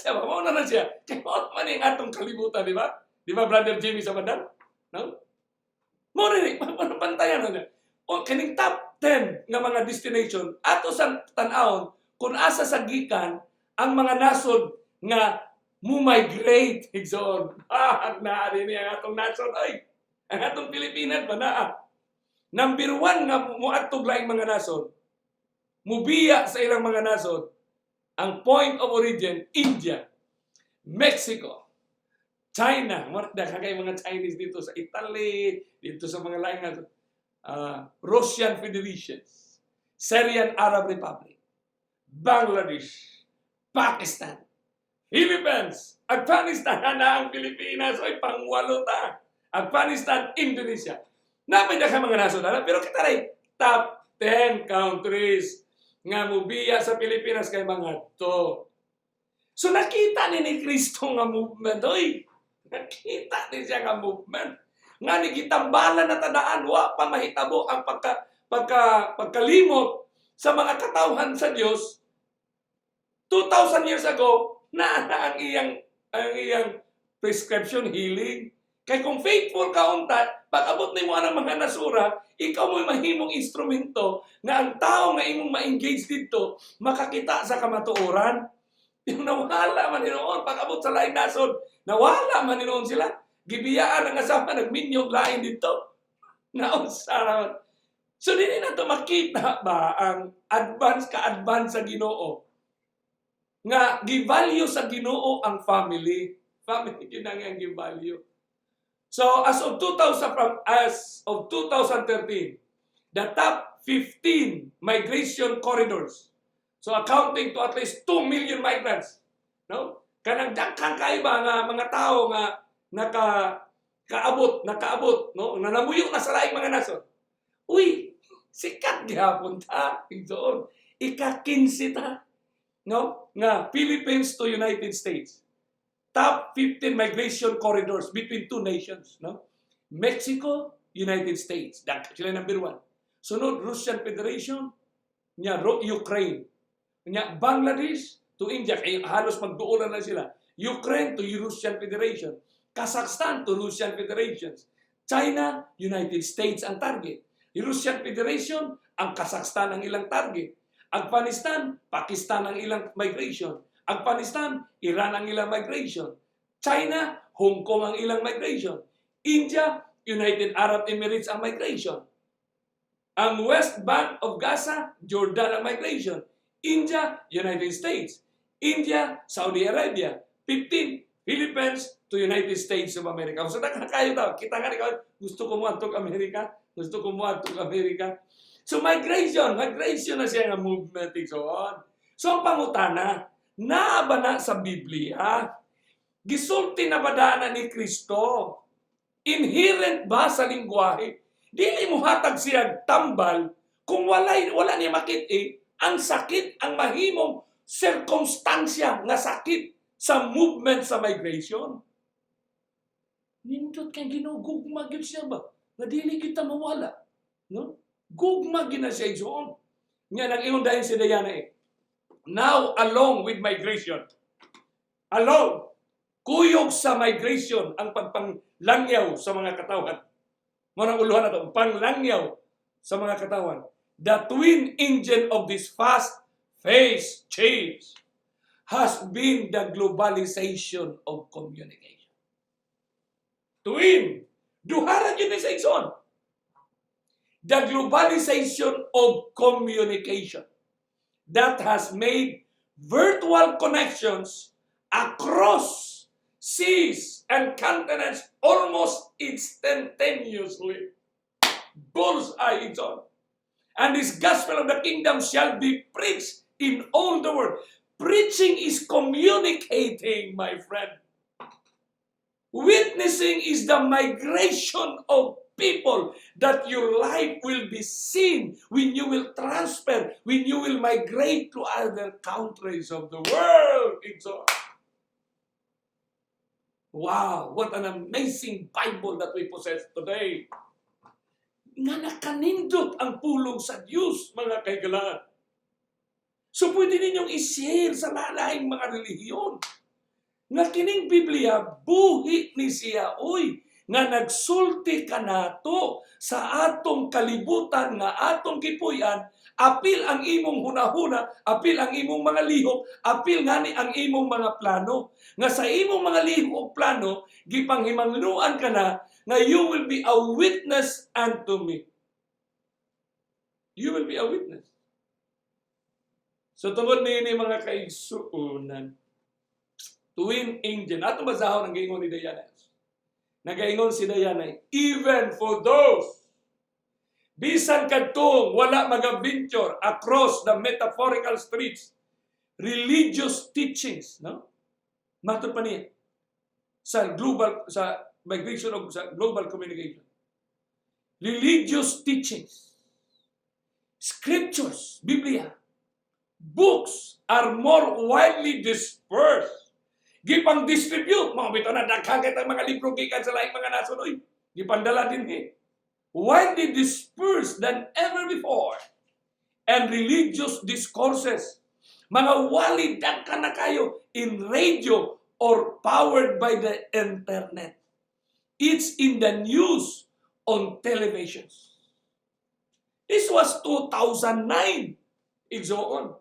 Mauna na siya. Kaya man yung atong kalibutan, di ba? Di ba, Brother Jimmy sa bandang? No? Mauna rin, pantayan na niya. O, kaning top 10 nga mga destination, ato sa tanawon, kung asa sa gikan, ang mga nasod nga mu-migrate. Higsoon. Naari niya ang atong nasod. Ay, ang atong Pilipinas ba na? Number 1 nga muatog laing mga nasod, mubiya sa ilang mga nasod, ang point of origin, India, Mexico, China, kagay mga Chinese dito sa Italy, dito sa mga laing nasod, Russian Federation, Syrian Arab Republic, Bangladesh, Pakistan, Philippines, Afghanistan, na ang Pilipinas, ay pangwalo ta. Afghanistan, Indonesia. Napay na ka mga nasod, pero kita rin, top 10 countries nga mubiya sa Pilipinas kay mga to. So nakita ni Kristo nga movement, oy. Nakita ni siya nga movement. Nga ni gitambalan na tadaan, wa pa mahitabo ang pagkalimot sa mga katawhan sa Dios. 2,000 years ago, na ang iyang prescription healing. Kay kung faithful ka unta, pag abot ni mo ang mga nasura, ikaw mo'y mahimong instrumento na ang tao nga imong ma-engage dito, makakita sa kamatuoran. Yung nawala man noon, pag abot sa laing nasod, nawala man noon sila. Gibiyaan ang asawa, nagminyog lain dito. Naunsa naman. So, din na ito makita ba ang ka-advance sa Ginoo? Nga, gi-value sa Ginoo ang family. Family, yun ang gi-value. So, as of 2013, the top 15 migration corridors, so accounting to at least 2 million migrants, no? Kanang dakang kaiba nga mga tao nga nakaabot, no? Nanamuyok na sa laing mga nason. Uy, sikat gihapon ta doon. Ika-15 ta, no? Nga Philippines to United States. Top 15 migration corridors between two nations, no? Mexico, United States. Sila number 1. Sunod, Russian Federation, Ukraine. Bangladesh to India, kaya halos magduulan na sila. Ukraine to Russian Federation. Kazakhstan to Russian Federation. China, United States ang target. Russian Federation, ang Kazakhstan ang ilang target. Afghanistan, Pakistan ang ilang migration. Afghanistan, Iran ang ilang migration. China, Hong Kong ang ilang migration. India, United Arab Emirates ang migration. Ang West Bank of Gaza, Jordan ang migration. India, United States. India, Saudi Arabia. 15, Philippines to United States of America. So, kayo daw. Kita nga ikaw, gusto ko mo antog Amerika. Gusto ko mo antog Amerika. So, migration na siya nga movement. So, ang pangutana, naaba na sa Biblia, gisulti na ba na ni Kristo? Inherent ba sa lingwahe? Dili mo hatag siya tambal kung wala niya makit ang sakit, ang mahimong circumstansya nga sakit sa movement sa migration. Nindot kang ginugugma gyud siya ba? Nga dili kita mawala. No? Gugma gina siya iyon. Nga nag-ingon dahil si Diana Now, along with migration, kuyog sa migration ang pagpanglangyaw sa mga katawan. Manang uluhan na ito, panglangyaw sa mga katawan. The twin engine of this fast-paced change has been the globalization of communication. Twin, duharan yun sa ison. The globalization of communication that has made virtual connections across seas and continents almost instantaneously. Bullseye it's on. And this gospel of the kingdom shall be preached in all the world. Preaching is communicating, my friend. Witnessing is the migration of people, that your life will be seen when you will transfer, when you will migrate to other countries of the world. It's all. Wow, what an amazing Bible that we possess today. Nga nakanindot ang pulong sa Diyos, mga kaigalaan. So pwede ninyong i-share sa laing mga relihiyon. Nga kining Biblia, buhi ni siya, nga nagsulti ka nato sa atong kalibutan nga atong kipuy-an, apil ang imong hunahuna, apil ang imong mga lihok, apil ngani ang imong mga plano. Nga sa imong mga lihok o plano, gipanghimangnuan ka na, nga you will be a witness unto me. You will be a witness. So tungod ni mga kaigsuunan, twin engine. Atong basahon ang giingon ni Diana. Nagaingon si Diana, even for those, bisan kadtong wala mag-venture across the metaphorical streets, religious teachings, no? Matod pa niya sa migration of sa global communication. Religious teachings, scriptures, Biblia, books are more widely dispersed. Gipang distribute, mga bito na nagkagit ang mga libro gikan sa laing mga nasunoy. Gipandala din widely dispersed than ever before. And religious discourses, mga walidag ka na kayo in radio or powered by the internet. It's in the news on televisions. This was 2009. Igsoon.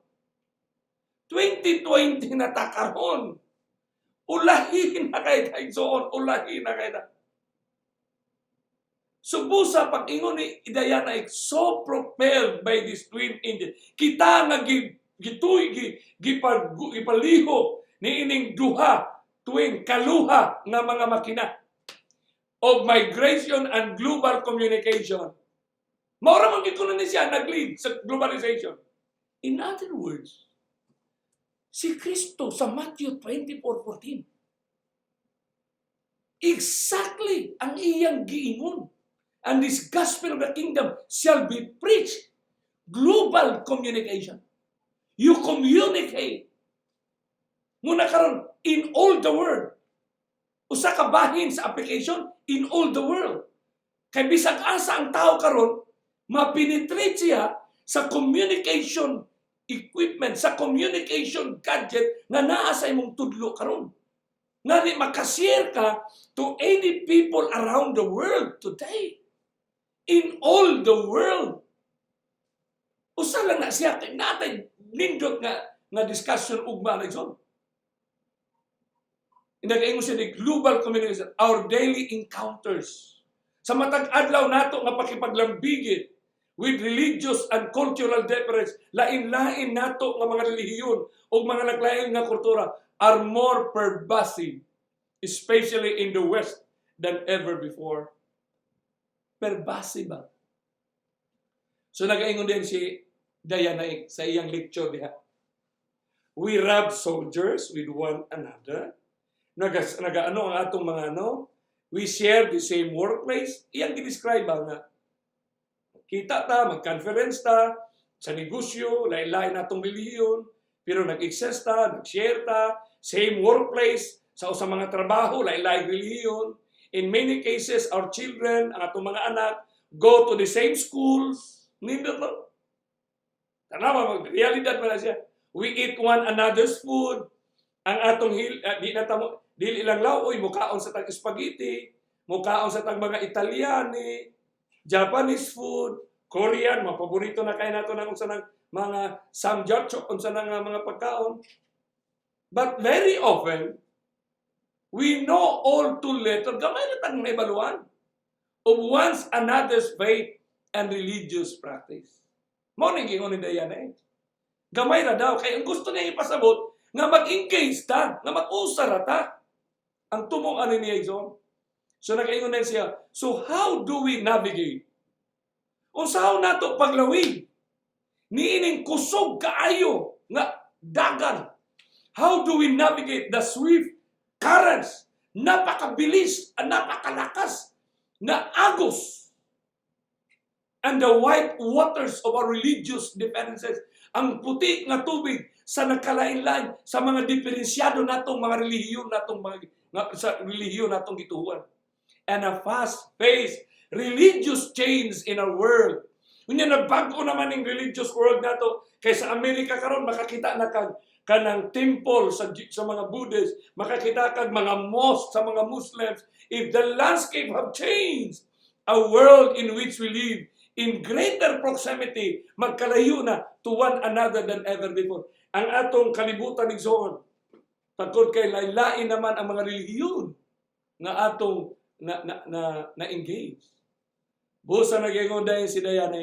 2020 na takaron. Ulahin na kayo igsoon. Ulahin na kayo. Subusa pag-ingon ni Idayana so propelled by this twin engine. Kita nga gipaliho ni ining duha twin kaluha nga mga makina of migration and global communication. Maura man gikuno ni siya nag-lead sa globalization. In other words, si Kristo sa Matthew 24:14 exactly ang iyang giingon. And this gospel of the kingdom shall be preached. Global communication. You communicate. Muna karon in all the world. Usa ka bahin sa application in all the world. Kay bisag asa ang tao karon, mapenetrate siya sa communication equipment, sa communication gadget nga naa sa imong tudlo karon. Nga di makashare ka to 80 people around the world today. In all the world. Usa lang na siya kay natay nindot nga discussion ugma na igsoon. Inagaingon siya ni global communication, our daily encounters. Sa matag adlaw nato nga pakipaglambigit with religious and cultural difference, lain-lain nato nga mga relihiyon o mga naglain nga kultura are more pervasive, especially in the West, than ever before. Pervasive ba? So nagaingon din si Diana sa iyang lecture diha. We rob soldiers with one another. Nagaano ang atong mga we share the same workplace. Iyang gi-describe nga kita ta, mag-conference ta, sa negosyo, lain-lain natong relihiyon, pero nag-exist ta, nag-share ta, same workplace, sa usa mga trabaho, lain-lain relihiyon. In many cases, our children, ang atong mga anak, go to the same schools. Nindot no? Tanawa, realidad pa na siya. We eat one another's food. Ang atong dili lang laoy, mukaon sa tag spaghetti, mukaon sa tag mga Italiani, Japanese food, Korean, mga paborito na kayo nato ng unsa ng mga samgyotcho, unsa ng mga pagkaon. But very often, we know all too little, gamay na tang naibaluan of one's another's faith and religious practice. Mo ning ingon ni Diana gamay ra daw, kaya ang gusto niya ipasabot, nga mag-engage ta, nga mag-usara ta. Ang tumong ani niya igsoon. So nag-ingon na siya, so how do we navigate? Unsaon nato paglawig? Niining kusog kaayo nga dagan. How do we navigate the swift currents, napakabilis at napakalakas na agos, and the white waters of our religious differences, ang puti nga tubig sa nagkalain-lain sa mga diferensyado natong mga relihiyon natong sa relihiyon natong gituhuan, and a fast-paced religious change in our world. Unya nagbago naman ang religious world nato kay sa Amerika karon makakita na kanang temple sa mga Buddhists, makakita kag mga mosque sa mga Muslims. If the landscape have changed, a world in which we live in greater proximity, magkalayo na to one another than ever before. Ang atong kalibutan igsoon, tagkod kay lain-lain naman ang mga relihiyon nga atong na-engage. Busa nag-ingon dahil si Diana,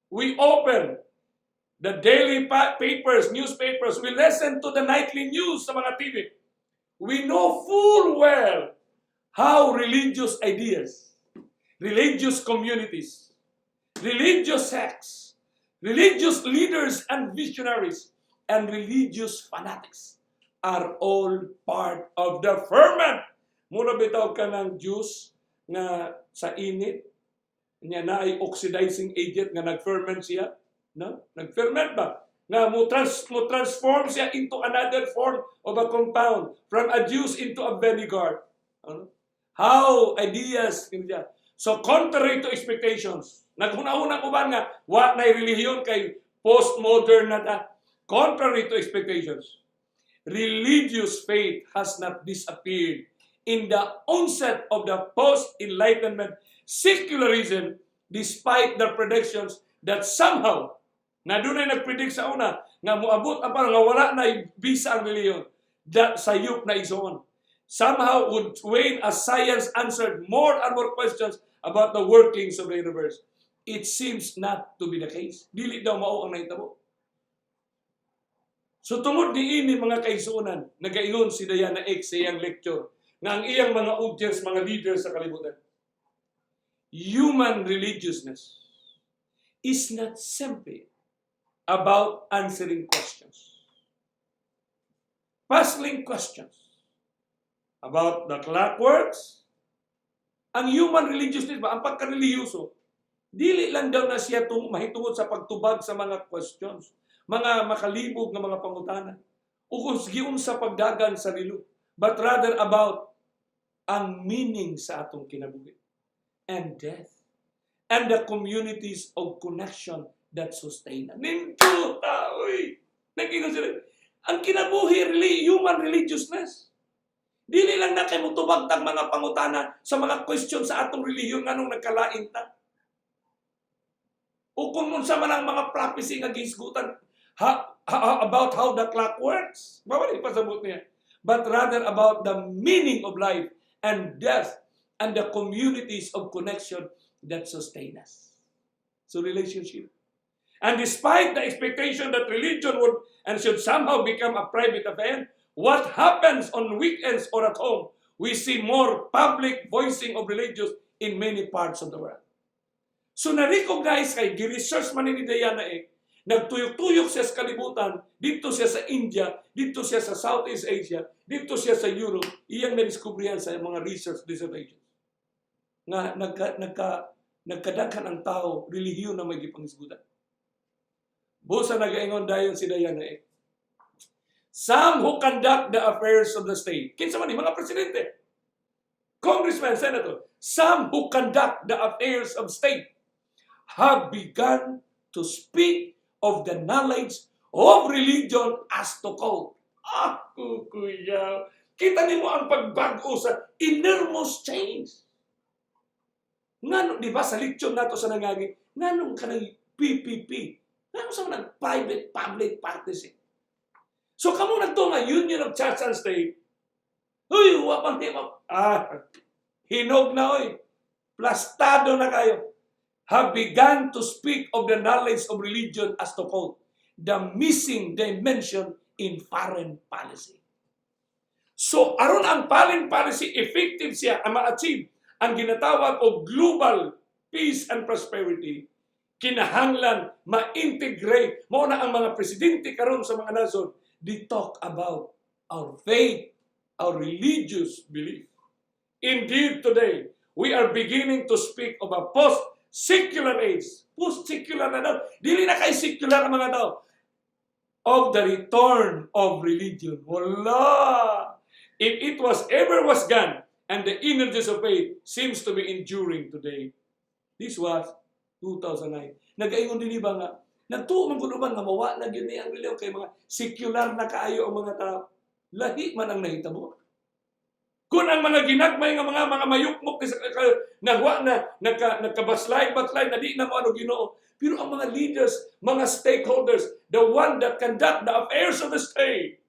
we open the daily papers, newspapers, we listen to the nightly news sa mga TV. We know full well how religious ideas, religious communities, religious sects, religious leaders and visionaries, and religious fanatics are all part of the ferment. Muna bitaw ka ng juice na sa init, niya na ay oxidizing agent nga nag-ferment siya. No? Nag-ferment ba? na mo transform siya into another form of a compound, from a juice into a vinegar. Ano? How ideas niya. So contrary to expectations, naghuna-una ko ba nga wa na relihiyon kay postmodern na ta. Contrary to expectations, religious faith has not disappeared. In the onset of the post-enlightenment secularism, despite the predictions that somehow na doon ay nagpredict sa una nga moabot ang parang nga wala na bisa ang reliyon, that sayop na igsoon somehow would wane as science answered more and more questions about the workings of the universe. It seems not to be the case. Dili daw mao ang nahitabo. So tungod diini mga kaigsuonan, nagaingon si Diana X sa iyang lecture nga ang iyang mga audience, mga leaders sa kalibutan, human religiousness is not simply about answering questions. Puzzling questions about the clockworks. Ang human religiousness ba, ang pagkareliyoso, dili lang daw na siya mahitungod sa pagtubag sa mga questions, mga makalibog na mga pangutana, o kung giun sa pagdagan sa rilo, but rather about ang meaning sa atong kinabuhi and death and the communities of connection that sustain. Ninto taoy. Nagingon sila. Ang kinabuhi, human religiousness. Dili lang na kay mutubag tang mga pangutana sa mga question sa atong relihiyon nganong nagkalain ta. O kung unsa man ang mga prophecy nga gisgutan about how the clock works. Bawali pasabot niya. But rather about the meaning of life and death and the communities of connection that sustain us. So relationship. And despite the expectation that religion would and should somehow become a private affair, what happens on weekends or at home, we see more public voicing of religious in many parts of the world. So na-recognize kay, gi-research man ni Diana nagtuyok-tuyok siya sa kalibutan, dito siya sa India, dito siya sa Southeast Asia, dito siya sa Europe, iyang na-discoveryan sa mga research dissertations. Nga nagkadaghan ang tao, relihiyon na may gipangisgutan. Busa nag-ingon dayon si Diana some who conduct the affairs of the state. Kinsa man ni mga presidente, congressman, senator, some who conduct the affairs of state have begun to speak of the knowledge of religion as to code. Kuya, kita nimo ang pagbago sa innermost change. Ngano, di ba sa leksyon nato sa nangagi, nganong kanang PPP? Ngano sa mga private-public partnership? So kamo nagto nga Union of Church and State, huy, wapang himap. Hinog na oy. Plastado na kayo. Have begun to speak of the knowledge of religion as to quote, the missing dimension in foreign policy. So aron ang foreign policy effective siya ang ma-achieve ang ginatawag og global peace and prosperity, kinahanglan ma-integrate mo na ang mga presidente karon sa mga nasod. They talk about our faith, our religious belief. Indeed, today, we are beginning to speak of a post-secular age. Post-secular na daw. Dili na kay secular ang mga tao. Of the return of religion. Wala! If it was ever was gone, and the energies of faith seems to be enduring today. This was 2009. Nag-aingon din ba nga, nagtuo man kuno ba nga mawa na gyud ni ang relihiyon kay mga secular na kaayo ang mga tao. Lahi man ang nahitabo. Kung ang mga ginagmay nga mga mayukmok nagwa na nagkabaslay na di na mo ano Ginoo. Pero ang mga leaders, mga stakeholders, the one that conduct the affairs of the state,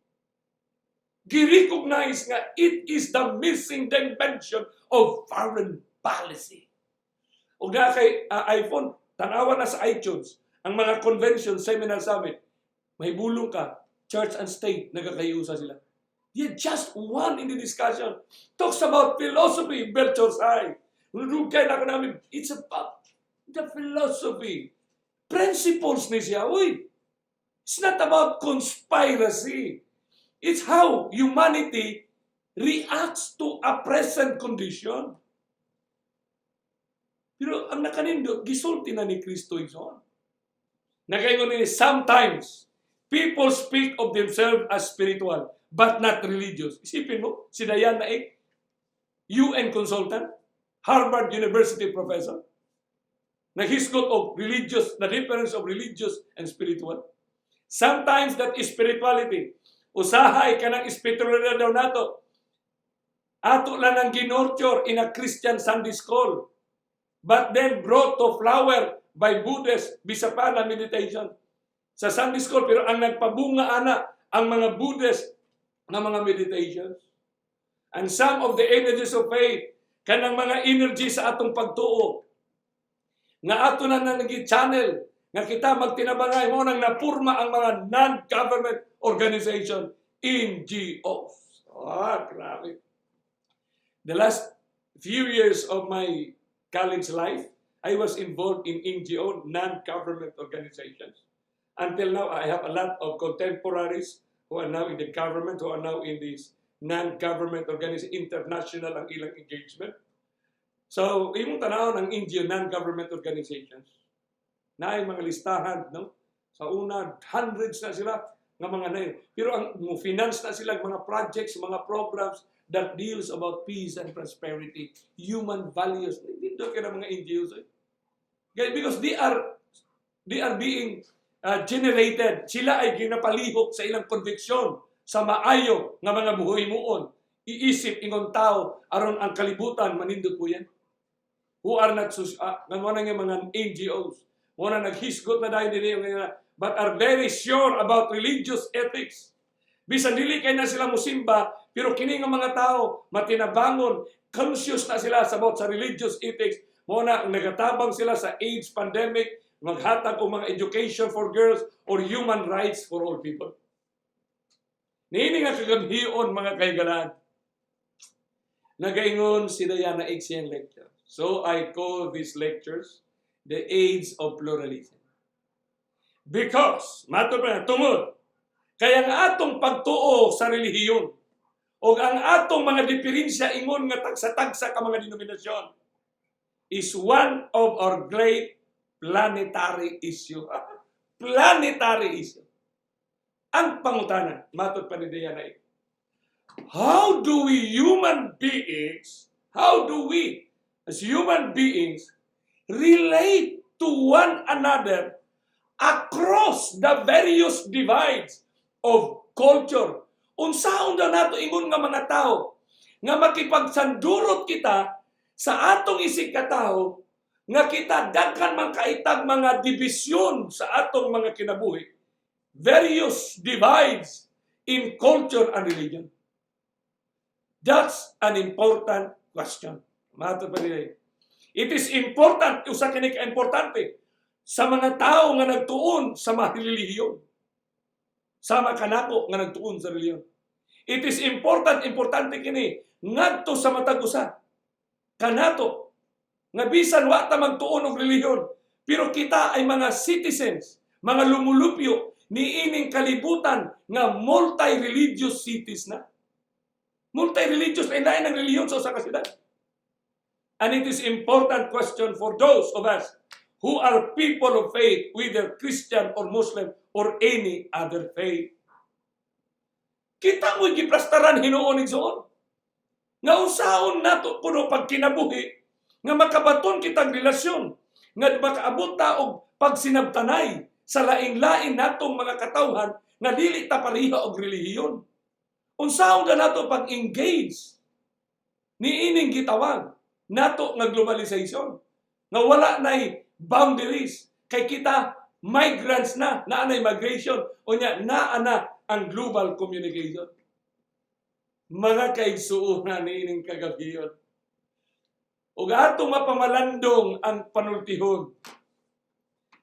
gi-recognize nga it is the missing dimension of foreign policy. O na kay iPhone, tanawa na sa iTunes, ang mga convention, seminar summit, may bulong ka, church and state, nagkakayusa sila. Yet just one in the discussion talks about philosophy, Bertels's eye. Nulugay na ko namin, it's about the philosophy. Principles ni siya, uy. It's not about conspiracy. It's how humanity reacts to a present condition. Pero ang nakanindot, gisulti na ni Kristo igsoon. Nakaingon ni sometimes People speak of themselves as spiritual, but not religious. Isipin mo, si Diane Naik, UN consultant, Harvard University professor, naghisgot of religious, the difference of religious and spiritual. Sometimes that is spirituality. Usahay ka ng spirituality daw nato. Ato lang ang ginorture in a Christian Sunday school. But then brought to flower by Buddhist, Bisapana meditation. Sa Sunday school, pero ang nagpabunga ana, ang mga Buddhist na mga meditations. And some of the energies of faith, kanang mga energy sa atong pagtuo, nga ato na nag-channel, nga kita magtinabangay mo nang napurma ang mga non-government organization, NGOs. Grabe. The last few years of my college life, I was involved in NGO, non-government organizations. Until now, I have a lot of contemporaries who are now in the government, who are now in this non-government organization, international ang ilang engagement. So, imong tanaw ng NGO, non-government organizations, na ay mga listahan, no? Sa una, hundreds na sila ng mga na yun. Pero ang finance na sila, mga projects, mga programs that deals about peace and prosperity, human values. Dito ka ng mga NGOs. Because they are being generated. Sila ay ginapalihok sa ilang konviksyon sa maayo nga mga buhay muon. Iisip ingon tao aron ang kalibutan manindot po yan. Who are not nga mga NGOs. Muna naghisgot na dahil nila yung but are very sure about religious ethics. Bisan dili kay na sila musimba, pero kini nga mga tao matinabangon, conscious na sila about sa religious ethics. Muna nagatabang sila sa AIDS pandemic, maghatag o mga education for girls or human rights for all people. Nini nga kagamhion mga kaigalaan. Nagaingon si Diana X yung lecture. So I call these lectures the Age of Pluralism. Because, tungod, kaya ang atong pagtuo sa relihiyon o ang atong mga diferensya ingon nga tagsa-tagsa ka mga denominasyon is one of our great planetary issue. Planetary issue. Ang pangutana, matod pa ni Diana, how do we as human beings, relate to one another across the various divides of culture? Unsaon daw nato ingon nga mga tao nga makipagsandurot kita sa atong isig katao nga kita daghan man kaitag mga dibisyon sa atong mga kinabuhi, various divides in culture and religion. That's an important question. It is important, usa kini ka-importante sa mga tao nga nagtuon sa mga relihiyon. Sama kanako nga nagtuon sa relihiyon. It is importante kini ngadto sa matag usa. Kanato nga bisan wa ta magtuon og relihiyon, pero kita ay mga citizens, mga lumulupyo niining kalibutan nga multi-religious cities na. Multi-religious na indahin ng relihiyon sa usa ka syudad. And it is important question for those of us who are people of faith, whether Christian or Muslim or any other faith. Kita mo'y giplastaran hinuon igsoon. Nga usaon nato kuno pagkinabuhi, nga makabaton kitang relasyon, nga makaabot ta og pagsinabtanay sa lain-lain natong mga katawhan nga dili ta pareha og relihiyon. Unsaon na nato pag-engage niining gitawag nato nga globalization, nga wala nay boundaries, kay kita migrants na, naanay migration, o nya naana ang global communication. Mga kaigsuunan niining kagabiyon. Ug atong mapamalandong ang panultihon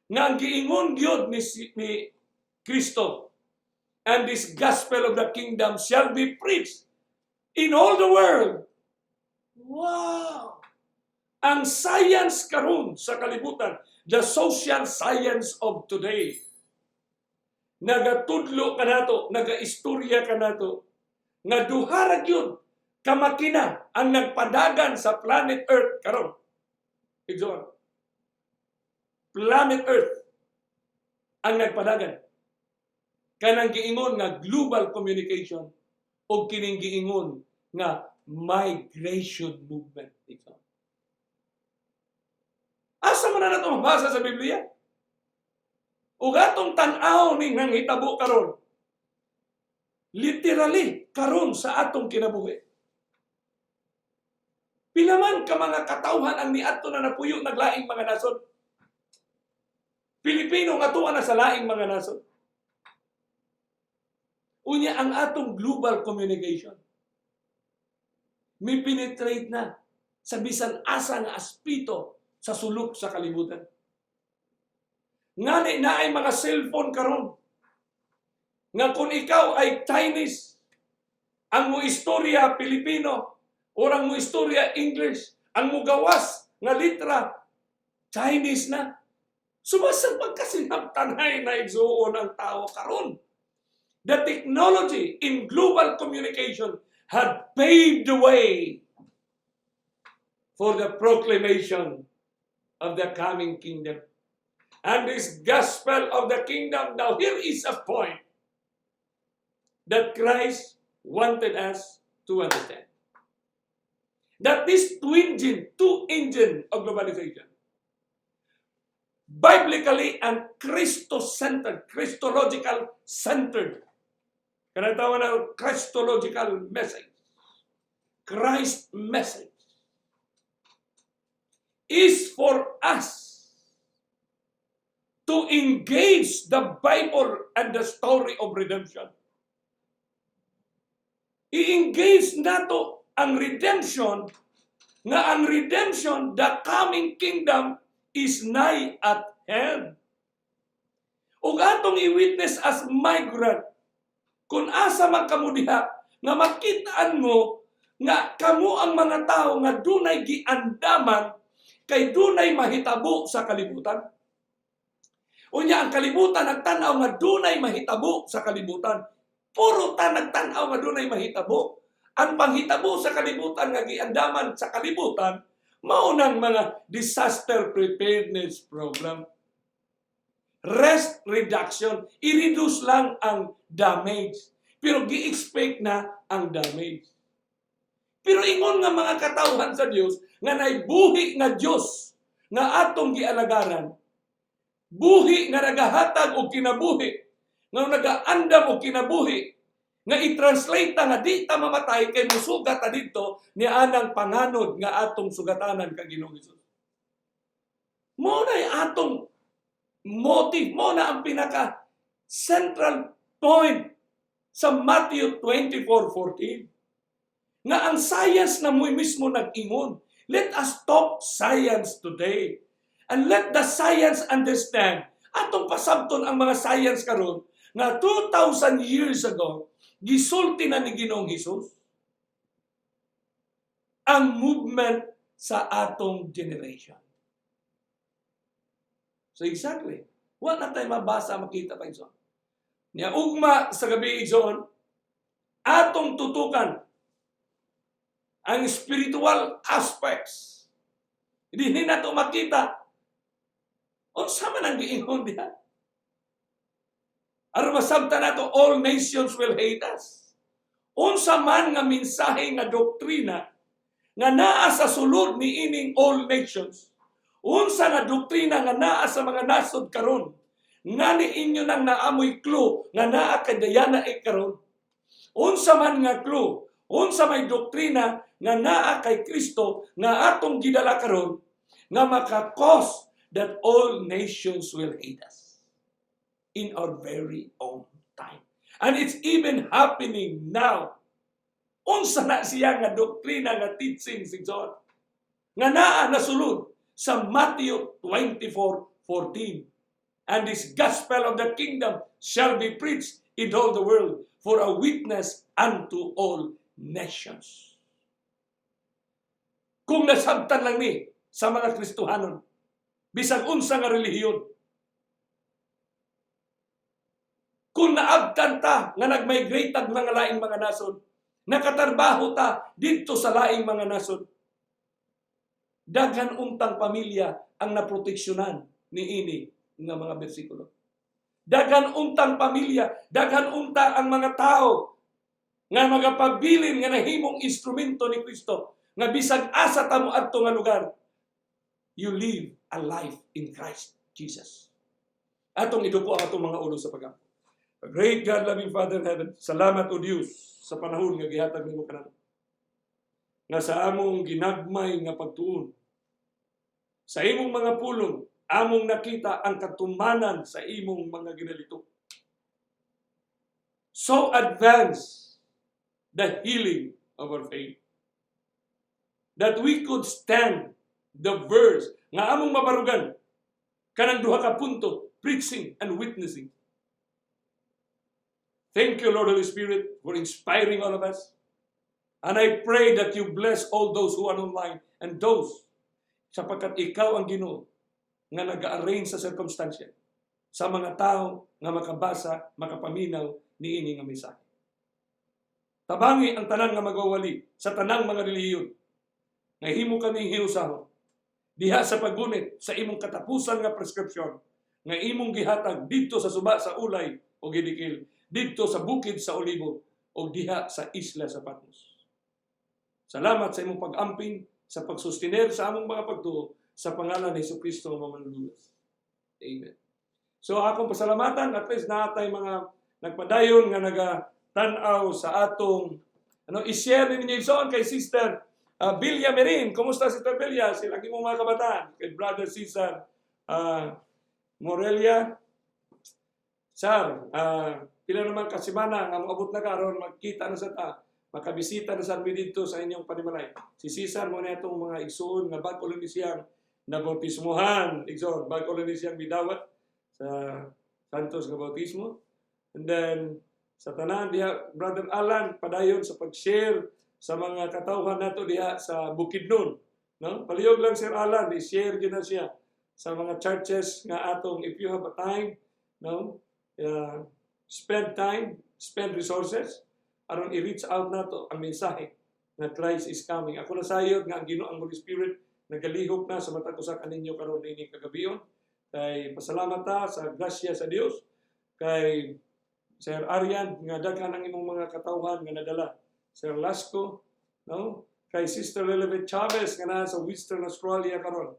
nga ang giingon gyud ni Kristo, and this gospel of the kingdom shall be preached in all the world. Wow! Ang science karon sa kalibutan, the social science of today, nagatudlo ka nato, nagaistorya ka nato, nga duharag yun, kamakina ang nagpadagan sa planet Earth karon. Igsoon. Planet Earth ang nagpadagan. kanang giingon nga global communication o kining giingon nga migration movement. Asa man na ito mabasa sa Biblia? O gatong tan-aw ning nanghitabo karon. Literally, karon sa atong kinabuhi. Pilaman ka mga katawhan ang niadto na napuyo naglaing mga nasod. Pilipino nga tuwa na sa laing mga nasod. Unya ang atong global communication. May penetrate na sa bisan asa nga aspeto sa sulok sa kalibutan. Ngani na ay mga cellphone karon. Nga kung ikaw ay Chinese, ang mo istorya Pilipino, o ang mo istorya English, ang mo gawas nga litra, Chinese na. Sumasang pagkasinabtanay na igsuon ang tao karon. The technology in global communication had paved the way for the proclamation of the coming kingdom. And this gospel of the kingdom, now here is a point that Christ wanted us to understand. That this two engine of globalization, biblically and Christo-centered, Christological-centered, kanatawa na Christological message, Christ message, is for us to engage the Bible and the story of redemption. I-engage nato ang redemption, nga ang redemption, the coming kingdom, is nigh at hand. Ug atong i-witness as migrant, kung asa man kamo diha, nga makitaan mo, nga kamo ang mga tao nga dunay giandaman, kay dunay mahitabo sa kalibutan. Unya ang kalibutan nagtanaw nga dunay mahitabo sa kalibutan. Puro ta nagtanaw nga dunay mahitabo. Ang panghitabo sa kalibutan nga giandaman sa kalibutan mao nang mga disaster preparedness program. Rest reduction, i-reduce lang ang damage. Pero gi-expect na ang damage. Pero ingon nga mga katawhan sa Dios nga naibuhi nga Dios nga atong gialagaran. Buhi nga nagahatag og kinabuhi, nga nagaandam og kinabuhi, nga i-translate nga di ta mamatay kay musugat ta didto ni anang panganod nga atong sugatanan kang Ginoong Hesus. Mo na atong motive, mo na ang pinaka central point sa Matthew 24:14. Nga ang science na mo mismo nag-ingon. Let us talk science today. And let the science understand. Atong pasabton ang mga science karon nga 2,000 years ago, gisulti na ni Ginoong Hesus ang movement sa atong generation. So exactly, wala tayo mabasa, makita pa ito. Niya ugma sa gabi ito, atong tutukan ang spiritual aspects. Hindi na ito makita. O sama nang giingon diha. Aron masabtan nato, all nations will hate us. Unsa man nga mensahe nga doktrina nga naa sa sulod ni ining all nations. Unsa nga doktrina nga naa sa mga nasod karon. Nga ni inyo nang naamoy clue nga naa kay dayana karon. Unsa man nga clue, unsa may doktrina nga naa kay Kristo nga atong gidala karon nga makakos that all nations will hate us in our very own time. And it's even happening now. Unsa na siya nga doktrina nga teaching si John nga naa nasulod sa Matthew 24:14. And this gospel of the kingdom shall be preached in all the world for a witness unto all nations. Kung nasabtan lang ni sa mga Kristohanon, bisag unsa nga relihiyon, kung naabtan ta nga nag-migrate tag mga laing mga nasod, nakatarbaho ta dito sa laing mga nasod, daghan untang pamilya ang naproteksyonan ni ini nga mga bersikulo. Daghan untang pamilya, daghan unta ang mga tao nga magapabilin nga nahimong instrumento ni Kristo nga bisag asa ta mo adto nga lugar. You live a life in Christ Jesus. Atong iduko ang atong mga ulo sa pag-ampo. Great God, loving Father in heaven, salamat o Diyos sa panahon nga gihatag nimo kanamo. Nga sa among ginagmay nga pagtuon, sa imong mga pulong, among nakita ang katumanan sa imong mga ginalito. So advanced the healing of our faith that we could stand the verse nga among mabarugan kanang duha ka punto, preaching and witnessing. Thank you, Lord Holy Spirit, for inspiring all of us. And I pray that you bless all those who are online and those sapagkat ikaw ang Ginoo nga nag-arrange sa circumstansya sa mga tao nga makabasa, makapaminaw niini nga mensahe. Tabangi ang tanan nga magwawali sa tanang mga relihiyon nga himo kaming hiusahon diha sa paggunit sa imong katapusan nga prescription nga imong gihatag didto sa suba sa ulay o gidikil, didto sa bukid sa olibo o diha sa isla sa Patmos. Salamat sa imong pag-amping sa pagsustener sa among mga pagtuo sa pangalan ni Kristo nga manluluwas. Amen. So akong pasalamatan, at least natay mga nagpadayon nga nagatanaw sa atong i-share ninyo isoon kay Sister Bilya Merin. Kumusta Sister Bilya? Sila mong mga kabataan. Kay Brother Cesar Morelia. Sir, pila naman kasimana nga moabot na karon magkita na sa ta. Makabisita na sa amin dito sa inyong panimalay. Si Cesar mo na itong mga igsoon na bago lang siyang nabautismuhan. Igsoon, bago lang siyang bidawat sa Santos nga bautismo. And then, sa tanan diha, Brother Alan, padayon sa pag-share sa mga katawhan nato diha sa Bukidnon. No? Palihog lang Sir Alan, i-share din na siya sa mga churches nga atong, if you have a time, no? Spend time, spend resources, aron i-reach out nato ang mensahe na Christ is coming. Ako na sayod nga ang Ginoo ang Holy Spirit nagalihok na sa matag usa kaninyo karon dining kagabion. Kay pasalamat ta sa grasya sa Dios kay Sir Arian nga daghan ang imong mga katawhan nga nadala. Sir Lasco, no? Kay Sister Lilibet Chavez nga naa sa Western Australia karon.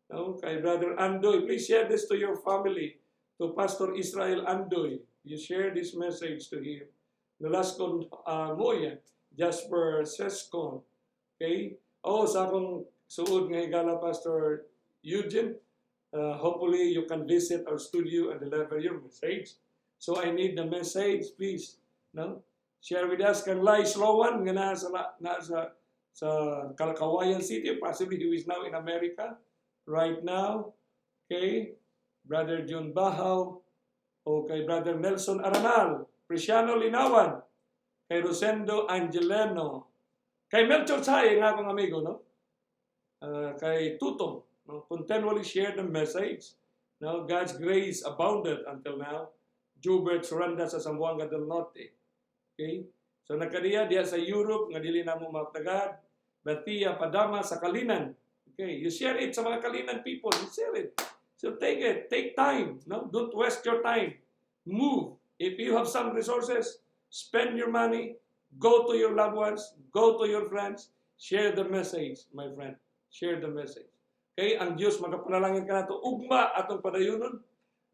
No? Kay Brother Andoy, please share this to your family. To Pastor Israel Andoy, you share this message to him. Nolasco Moya, Jasper Sescon. Okay? Sa akong suod nga higala Pastor Eugene, hopefully you can visit our studio and deliver your message. So I need the message, please. No? Share with us kan Lai Slowan nga nasa Kalakawayan City, possibly who is now in America right now. Okay? Brother John Bahaw, o kay Brother Nelson Aranal, Presiano Linawan, kay Rosendo Angeleno, kay Melchor Saye, nga akong amigo, no? Kay Tutong, no? Continually share the message. No? God's grace abounded until now. Jubert Suranda sa Zamboanga del Norte. Okay? So nakadiya diya sa Europe, nga dili na mo magtagad. Batia Padama sa Kalinan. Okay? You share it sa mga Kalinan people. You share it. So take it. Take time. No? Don't waste your time. Move. If you have some resources, spend your money, go to your loved ones, go to your friends, share the message, my friend. Share the message. Okay? Ang Diyos magapanalangin ka na ito. Ugma atong padayunon.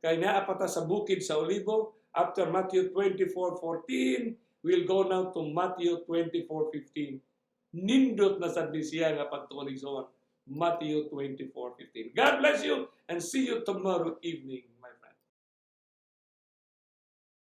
Kaya naapata sa bukid sa Olivo. After Matthew 24:14, we'll go now to Matthew 24:15. Nindot na sa siya nga pagtuon Matthew 24:15. God bless you and see you tomorrow evening.